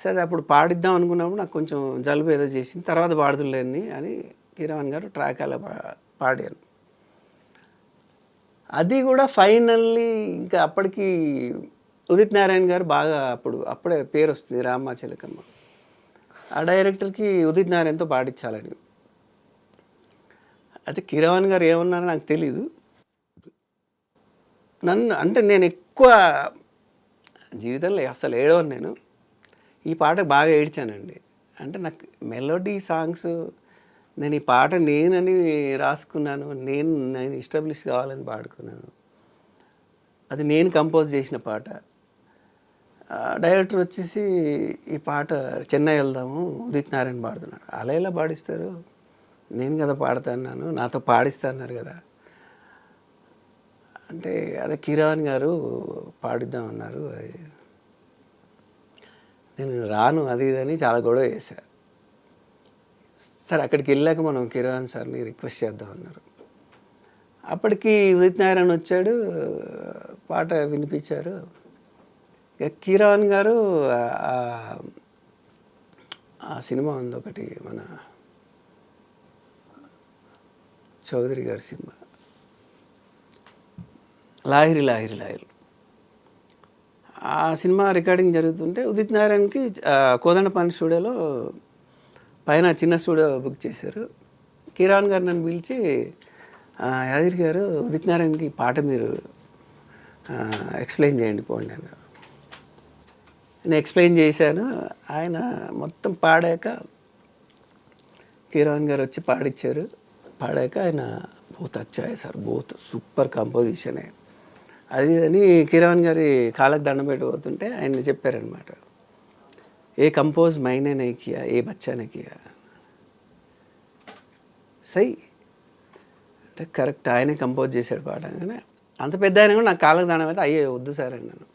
సరే అప్పుడు పాడిద్దాం అనుకున్నప్పుడు నాకు కొంచెం జలుబు ఏదో చేసింది, తర్వాత పాడుతులేని అని కీరవాణి గారు ట్రాక్ అలా పాడాను. అది కూడా ఫైనల్లీ ఇంకా అప్పటికి ఉదిత్ నారాయణ గారు బాగా అప్పుడే పేరు వస్తుంది, రామ్మ చిలకమ్మ. ఆ డైరెక్టర్కి ఉదిత్ నారాయణతో పాడించాలని. అయితే కీరవాణి గారు ఏమన్నారో నాకు తెలీదు. నేను ఎక్కువ జీవితంలో అసలు ఏడవను. నేను ఈ పాటకు బాగా ఏడ్చానండి. అంటే నాకు మెలోడీ సాంగ్స్, నేను ఈ పాట నేనని రాసుకున్నాను, నేను ఎస్టాబ్లిష్ కావాలని పాడుకున్నాను. అది నేను కంపోజ్ చేసిన పాట. డైరెక్టర్ వచ్చేసి ఈ పాట చెన్నై వెళ్దాము, ఉదిత్ నారాయణ పాడుతున్నాడు. అలా ఎలా పాడిస్తారు, నేను కదా పాడుతాను, నాతో పాడిస్తాన్నారు కదా అంటే, అదే కీరవాణి గారు పాడిద్దామన్నారు. అది నేను రాను అది ఇదని చాలా గొడవ చేశాను. సరే అక్కడికి వెళ్ళాక మనం కీరవాణి సార్ని రిక్వెస్ట్ చేద్దామన్నారు. అప్పటికి ఉదిత్ నారాయణ వచ్చాడు, పాట వినిపించారు. ఇక కీరవాణి గారు ఆ సినిమా ఉంది ఒకటి, మన చౌదరి గారి సినిమా లాహిరి లాహిరి లాహిరి. ఆ సినిమా రికార్డింగ్ జరుగుతుంటే ఉదిత్ నారాయణకి కోదండపాని స్టూడియోలో పైన చిన్న స్టూడియో బుక్ చేశారు. కీరవాణి గారు నన్ను పిలిచి, యాదగిరి గారు ఉదిత్ నారాయణకి పాట మీరు ఎక్స్ప్లెయిన్ చేయండి పోండి అన్నారు. నేను ఎక్స్ప్లెయిన్ చేశాను. ఆయన మొత్తం పాడాక కీరవాణి గారు వచ్చి పాడిచ్చారు. పాడాక ఆయన బహుత్ అచ్చా హై సార్, బహుత్ సూపర్ కంపోజిషన్ అది అని కీరవాణి గారి కాళ్ళకు దండం పెట్టబోతుంటే ఆయన చెప్పారనమాట, ఏ కంపోజ్ మైనే నై కియా, ఏ బచ్చానే కియా. సై అంటే కరెక్ట్, ఆయనే కంపోజ్ చేశాడు పాట. కానీ అంత పెద్ద ఆయన కూడా నాకు కాళ్ళకు దండం పెడితే అయ్యే వద్దు సార్ అన్నాను.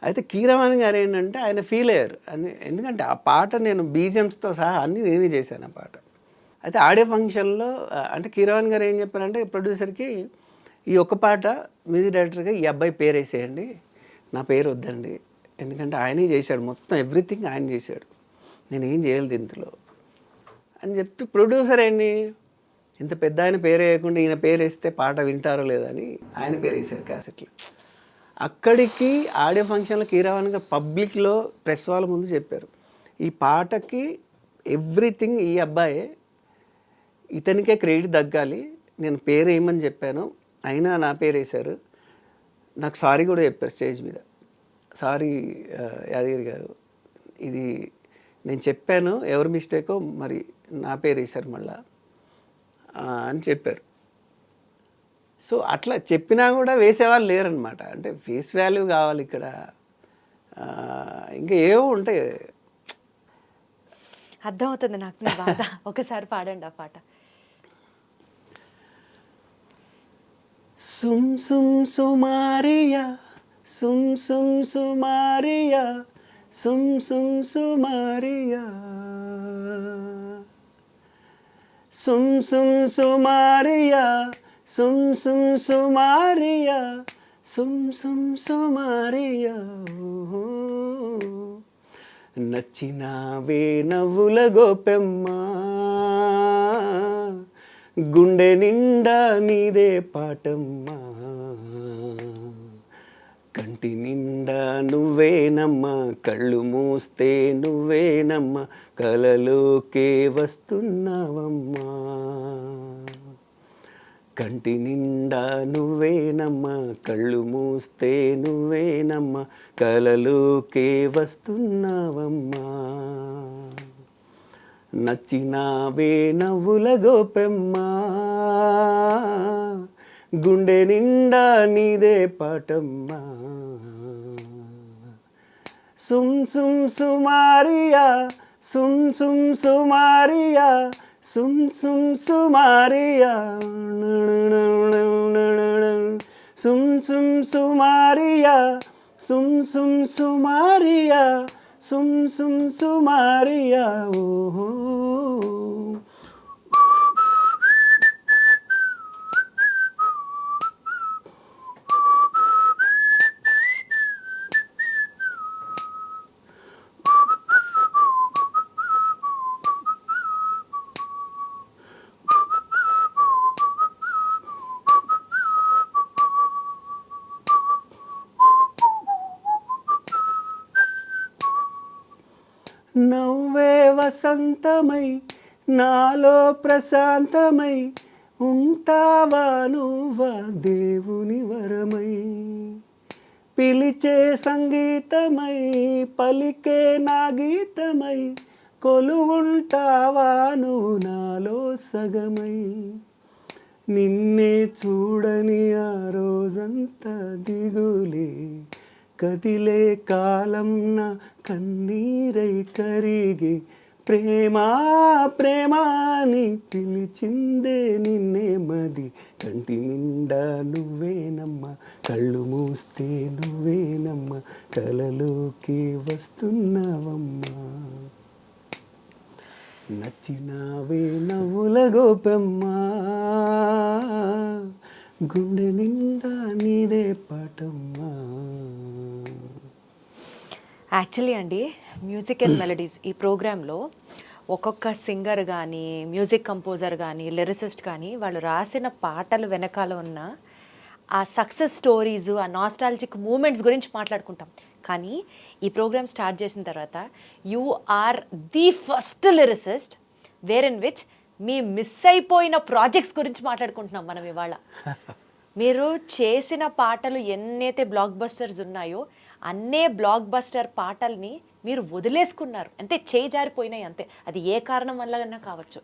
అయితే కీరవాణి గారు ఏంటంటే ఆయన ఫీల్ అయ్యారు. ఎందుకంటే ఆ పాట నేను బీజిఎమ్స్తో సహా అన్నీ నేనే చేశాను ఆ పాట. అయితే ఆడియో ఫంక్షన్లో అంటే కీరవాణి గారు ఏం చెప్పారంటే ప్రొడ్యూసర్కి, ఈ ఒక్క పాట మ్యూజిక్ డైరెక్టర్గా ఈ అబ్బాయి పేరు వేసేయండి, నా పేరు వద్దండి, ఎందుకంటే ఆయనే చేశాడు మొత్తం, ఎవ్రీథింగ్ ఆయన చేశాడు, నేను ఏం చేయలేదు ఇంతలో అని చెప్తూ, ప్రొడ్యూసర్ ఏంటి ఇంత పెద్ద ఆయన పేరు వేయకుండా ఈయన పేరు వేస్తే పాట వింటారో లేదని ఆయన పేరు వేశారు క్యాసెట్లో. అక్కడికి ఆడియో ఫంక్షన్లో కీరవాణి గారు పబ్లిక్లో ప్రెస్ వాళ్ళ ముందు చెప్పారు, ఈ పాటకి ఎవ్రీథింగ్ ఈ అబ్బాయే, ఇతనికే క్రెడిట్ దక్కాలి, నేను పేరు వేయమని చెప్పాను అయినా నా పేరు వేశారు. నాకు సారీ కూడా చెప్పారు స్టేజ్ మీద, సారీ యాదగిరి గారు, ఇది నేను చెప్పాను ఎవరి మిస్టేకో మరి నా పేరు వేశారు మళ్ళా అని చెప్పారు. సో అట్లా చెప్పినా కూడా వేసేవాళ్ళు లేరనమాట. అంటే ఫేస్ వాల్యూ కావాలి ఇక్కడ. ఇంకా ఏవో ఉంటాయి. అర్థమవుతుంది నాకు మీ బాధ. ఒకసారి పాడండి ఆ పాట. సుమ్ సుమ్ సుమారియా సుమ్ సుమ్ సుమారియా సుమ్ సుమ్ సుమారియా సుమ్ సుమ్ సుమారియా సుమ్ సుమ్ సుమారియా సుమ్ సుమ్ సుమారియా నచ్చినావే నవ్వుల గోపెమ్మ, గుండె నిండా నీదే పాటమ్మా, కంటి నిండా నువ్వేనమ్మా, కళ్ళు మూస్తే నువ్వేనమ్మా, కలలోకే వస్తున్నావమ్మా, కంటి నిండా నువ్వేనమ్మా, కళ్ళు మూస్తే నువ్వేనమ్మా, కలలోకే వస్తున్నావమ్మా, నచ్చినావే నవ్వుల గోపెమ్మ, గుండె నిండా నీదే పాటమ్మా, సుమ్ సుమ్ సుమారియా సుమ్ సుమ్ సుమారియా సుమ్ సుమ్ సుమారియా సుమ్ సుమ్ సుమారియా సుమ్ సుమ్ సుమారియా సుమ్ సుమ్ సుమారియా ఓహో. నవ్వే వసంతమై నాలో ప్రశాంతమై ఉంటావా నువ్వా దేవుని వరమై, పిలిచే సంగీతమై పలికే నా గీతమై, కొలువుంటావా నువ్వు నాలో సగమై, నిన్నే చూడని ఆ రోజంతా దిగులే, కదిలే కాలం నా కన్నీరై కరిగి, ప్రేమా ప్రేమాని పిలిచిందే నిన్నే మది, కంటి నిండా నువ్వేనమ్మా, కళ్ళు మూస్తే నువ్వేనమ్మా, కలలోకి వస్తున్నావమ్మా, నచ్చినావే నవ్వుల గోపెమ్మ, గుండె నిండా నీదే పాటమ్మా. యాక్చువల్లీ అండి, మ్యూజిక్ అండ్ మెలడీస్ ఈ ప్రోగ్రాంలో ఒక్కొక్క సింగర్ కానీ, మ్యూజిక్ కంపోజర్ కానీ, లిరిసిస్ట్ కానీ వాళ్ళు రాసిన పాటలు వెనకాల ఉన్న ఆ సక్సెస్ స్టోరీస్, ఆ నాస్టాలజిక్ మూమెంట్స్ గురించి మాట్లాడుకుంటాం. కానీ ఈ ప్రోగ్రామ్ స్టార్ట్ చేసిన తర్వాత you are the first lyricist where in which మీ మిస్ అయిపోయిన ప్రాజెక్ట్స్ గురించి మాట్లాడుకుంటున్నాం మనం ఇవాళ. మీరు చేసిన పాటలు ఎన్నైతే బ్లాక్ బస్టర్స్ ఉన్నాయో అన్నే బ్లాక్ బస్టర్ పాటల్ని మీరు వదిలేసుకున్నారు, అంతే, చేజారిపోయినాయి అంతే. అది ఏ కారణం వల్ల కావచ్చు,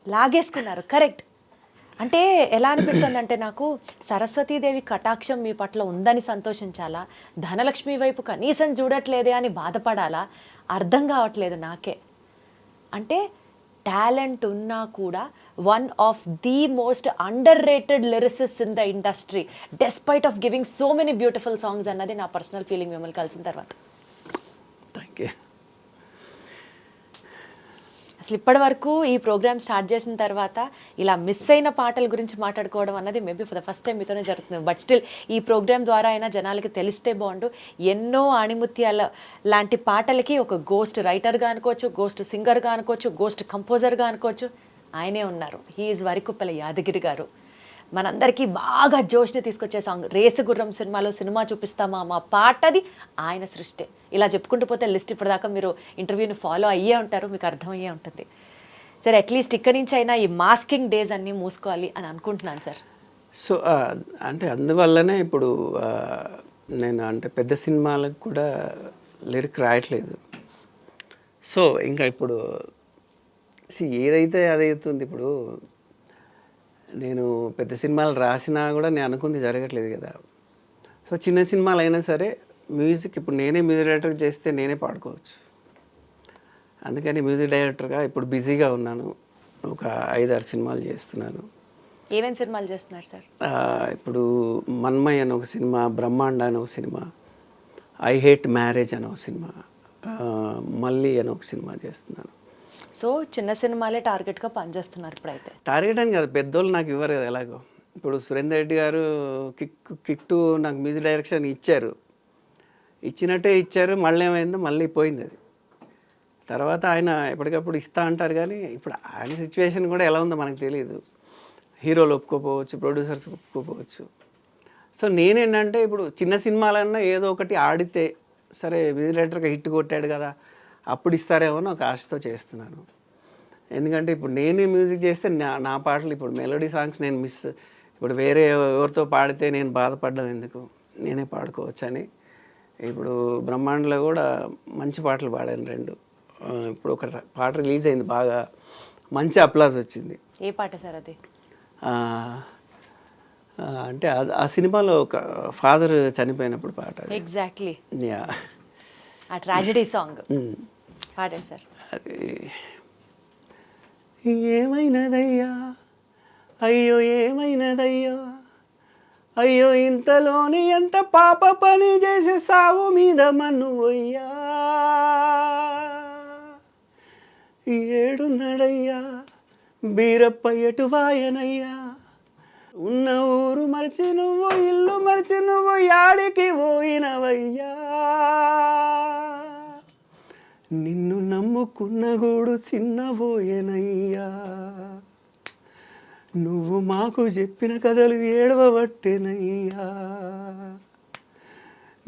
లాగేసుకున్నారు. కరెక్ట్. అంటే ఎలా అనిపిస్తుంది అంటే, నాకు సరస్వతీదేవి కటాక్షం మీ పట్ల ఉందని సంతోషించాలా, ధనలక్ష్మి వైపు కనీసం చూడట్లేదే అని బాధపడాలా, అర్థం కావట్లేదు నాకే. అంటే టాలెంట్ ఉన్నా కూడా one of the most under rated lyricist in the industry despite of giving so many beautiful songs అన్నది నా పర్సనల్ ఫీలింగ్ మిమ్మల్ని కలిసిన తర్వాత. Thank you. అసలు ఇప్పటి వరకు ఈ ప్రోగ్రామ్ స్టార్ట్ చేసిన తర్వాత ఇలా మిస్ అయిన పాటల గురించి మాట్లాడుకోవడం అన్నది maybe for the first time మీతోనే జరుగుతుంది. బట్ స్టిల్ ఈ ప్రోగ్రామ్ ద్వారా అయినా జనాలకి తెలిస్తే బాగుండు. ఎన్నో ఆణిముత్యాల లాంటి పాటలకి ఒక గోస్ట్ రైటర్గా అనుకోవచ్చు, గోస్ట్ సింగర్గా అనుకోవచ్చు, గోస్ట్ కంపోజర్గా అనుకోవచ్చు, ఆయనే ఉన్నారు. హీ ఈజ్ వరికుప్పల యాదగిరి గారు. మనందరికీ బాగా జోష్ని తీసుకొచ్చే సాంగ్ రేసు గుర్రం సినిమాలో సినిమా చూపిస్తామా మా పాటది ఆయన సృష్టి. ఇలా చెప్పుకుంటూ పోతే లిస్ట్ ఇప్పటిదాకా మీరు ఇంటర్వ్యూని ఫాలో అయ్యే ఉంటారు, మీకు అర్థమయ్యే ఉంటుంది. సార్ అట్లీస్ట్ ఇక్కడి నుంచి అయినా ఈ మాస్కింగ్ డేస్ అన్నీ మూసుకోవాలి అని అనుకుంటున్నాను సార్. సో అంటే అందువల్లనే ఇప్పుడు నేను అంటే పెద్ద సినిమాలకు కూడా లిరిక్ రాయట్లేదు. సో ఇంకా ఇప్పుడు ఏదైతే అదవుతుంది. ఇప్పుడు నేను పెద్ద సినిమాలు రాసినా కూడా నేను అనుకుంది జరగట్లేదు కదా. సో చిన్న సినిమాలు అయినా సరే మ్యూజిక్ ఇప్పుడు నేనే మ్యూజిక్ డైరెక్టర్ చేస్తే నేనే పాడుకోవచ్చు. అందుకని మ్యూజిక్ డైరెక్టర్గా ఇప్పుడు బిజీగా ఉన్నాను. ఒక 5-6 సినిమాలు చేస్తున్నాను. ఏమేమి సినిమాలు చేస్తున్నారు సార్? ఇప్పుడు మన్మయ్ అని ఒక సినిమా, బ్రహ్మాండ అని ఒక సినిమా, ఐ హేట్ మ్యారేజ్ అని ఒక సినిమా, మళ్ళీ అని ఒక సినిమా చేస్తున్నాను. సో చిన్న సినిమాలే టార్గెట్గా పనిచేస్తున్నారు ఇప్పుడైతే. టార్గెట్ అని కాదు, పెద్దోళ్ళు నాకు ఇవ్వరు కదా. ఎలాగో ఇప్పుడు సురేందర్ రెడ్డి గారు కిక్ 2 నాకు మ్యూజిక్ డైరెక్షన్ ఇచ్చారు, ఇచ్చినట్టే ఇచ్చారు. మళ్ళీ ఏమైందో మళ్ళీ పోయింది అది. తర్వాత ఆయన ఎప్పటికప్పుడు ఇస్తా అంటారు కానీ ఇప్పుడు ఆయన సిచ్యువేషన్ కూడా ఎలా ఉందో మనకు తెలియదు. హీరోలు ఒప్పుకోపోవచ్చు, ప్రొడ్యూసర్స్ ఒప్పుకోపోవచ్చు. సో నేనేంటంటే ఇప్పుడు చిన్న సినిమాలన్నా ఏదో ఒకటి ఆడితే సరే, మ్యూజిక్ డైరెక్టర్గా హిట్ కొట్టాడు కదా అప్పుడు ఇస్తారేమో నాకు ఆశతో చేస్తున్నాను. ఎందుకంటే ఇప్పుడు నేనే మ్యూజిక్ చేస్తే నా పాటలు ఇప్పుడు మెలోడీ సాంగ్స్ నేను ఇప్పుడు వేరే ఎవరితో పాడితే నేను బాధపడడం ఎందుకు, నేనే పాడుకోవచ్చని. ఇప్పుడు బ్రహ్మాండలో కూడా మంచి పాటలు పాడాను 2. ఇప్పుడు ఒక పాట రిలీజ్ అయింది, బాగా మంచి అప్లాజ్ వచ్చింది. ఏ పాట సార్ అది? అంటే ఆ సినిమాలో ఒక ఫాదర్ చనిపోయినప్పుడు పాట. ఎగ్జాక్ట్లీ. యా, ఆ ట్రాజెడీ సాంగ్ పాడండి సార్. అది ఏమైనదయ్యా అయ్యో ఏమైనదయ్యా అయ్యో ఇంతలోని ఎంత పాప పని చేసే సావు మీద మన్నువయ్యా ఏడున్నడయ్యా బీరప్ప ఎటువాయనయ్యా ఉన్న ఊరు మర్చి నువ్వు ఇల్లు మర్చి నువ్వు యాడికి పోయినవయ్యా నిన్ను నమ్ముకున్న గూడు చిన్నబోయేనయ్యా నువ్వు మాకు చెప్పిన కథలు ఏడవబట్టెనయ్యా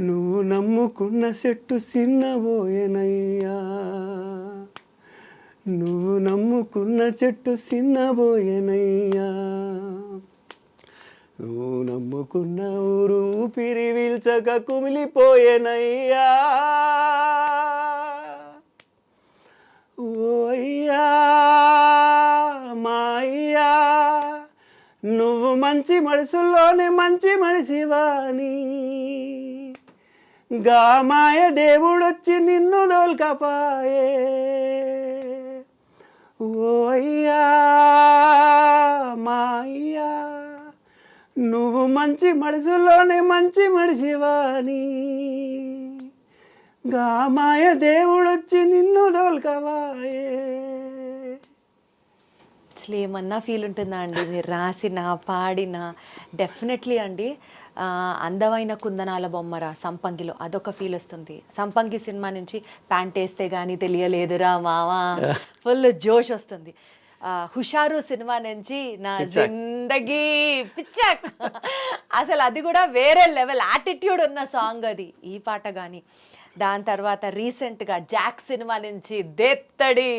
నువ్వు నమ్ముకున్న చెట్టు చిన్నబోయేనయ్యా నువ్వు నమ్ముకున్న చెట్టు చిన్నబోయేనయ్యా నువ్వు నమ్ముకున్న ఊరు ఊపిరి పీల్చక కుమిలిపోయేనయ్యా ఓ అయ్యా మా అయ్యా నువ్వు మంచి మనసుల్లోనే మంచి మనిషివాని గా మాయ దేవుడొచ్చి నిన్ను దోల్కపాయే ఓ అయ్యా మా అయ్యా నువ్వు మంచి మనసులోనే మంచి మనిషివాని గా మాయ దేవుడొచ్చి నిన్ను దోల్కవాయే. అసలు ఏమన్నా ఫీల్ ఉంటుందా అండి మీరు రాసిన పాడిన? డెఫినెట్లీ అండి. అందమైన కుందనాల బొమ్మరా సంపంగిలో అదొక ఫీల్ వస్తుంది. సంపంగి సినిమా నుంచి ప్యాంట్ వేస్తే కానీ తెలియలేదురా మావా ఫుల్ జోష్ వస్తుంది. హుషారు సినిమా నుంచి నా జిందగీ పిచ్చాక్ అసలు అది కూడా వేరే లెవెల్ యాటిట్యూడ్ ఉన్న సాంగ్ అది. ఈ పాట కానీ దాని తర్వాత రీసెంట్గా జాక్ సినిమా నుంచి దేత్తడి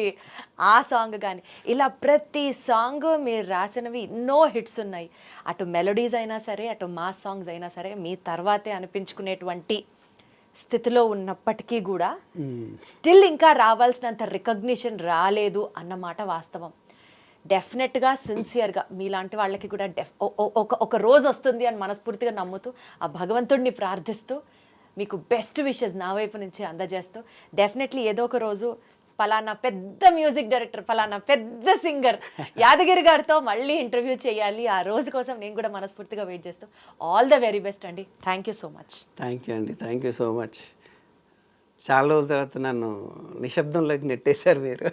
ఆ సాంగ్ కానీ ఇలా ప్రతి సాంగ్ మీరు రాసినవి ఎన్నో హిట్స్ ఉన్నాయి. అటు మెలోడీస్ అయినా సరే అటు మాస్ సాంగ్స్ అయినా సరే మీ తర్వాతే అనిపించుకునేటువంటి స్థితిలో ఉన్నప్పటికీ కూడా స్టిల్ ఇంకా రావాల్సినంత రికగ్నిషన్ రాలేదు అన్నమాట వాస్తవం. డెఫినెట్గా సిన్సియర్గా మీలాంటి వాళ్ళకి కూడా ఒక రోజు వస్తుంది అని మనస్ఫూర్తిగా నమ్ముతూ ఆ భగవంతుడిని ప్రార్థిస్తూ మీకు బెస్ట్ విషెస్ నా వైపు నుంచి అందజేస్తూ డెఫినెట్లీ ఏదో ఒక రోజు పలానా పెద్ద మ్యూజిక్ డైరెక్టర్ పలానా పెద్ద సింగర్ యాదగిరి గారితో మళ్ళీ ఇంటర్వ్యూ చేయాలి. ఆ రోజు కోసం నేను కూడా మనస్ఫూర్తిగా వెయిట్ చేస్తూ ఆల్ ద వెరీ బెస్ట్ అండి. Thank you so much. Thank you అండి, థ్యాంక్ యూ సో మచ్. చాలా రోజుల తర్వాత నన్ను నిశ్శబ్దంలోకి నెట్టేశారు మీరు.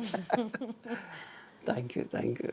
Thank you.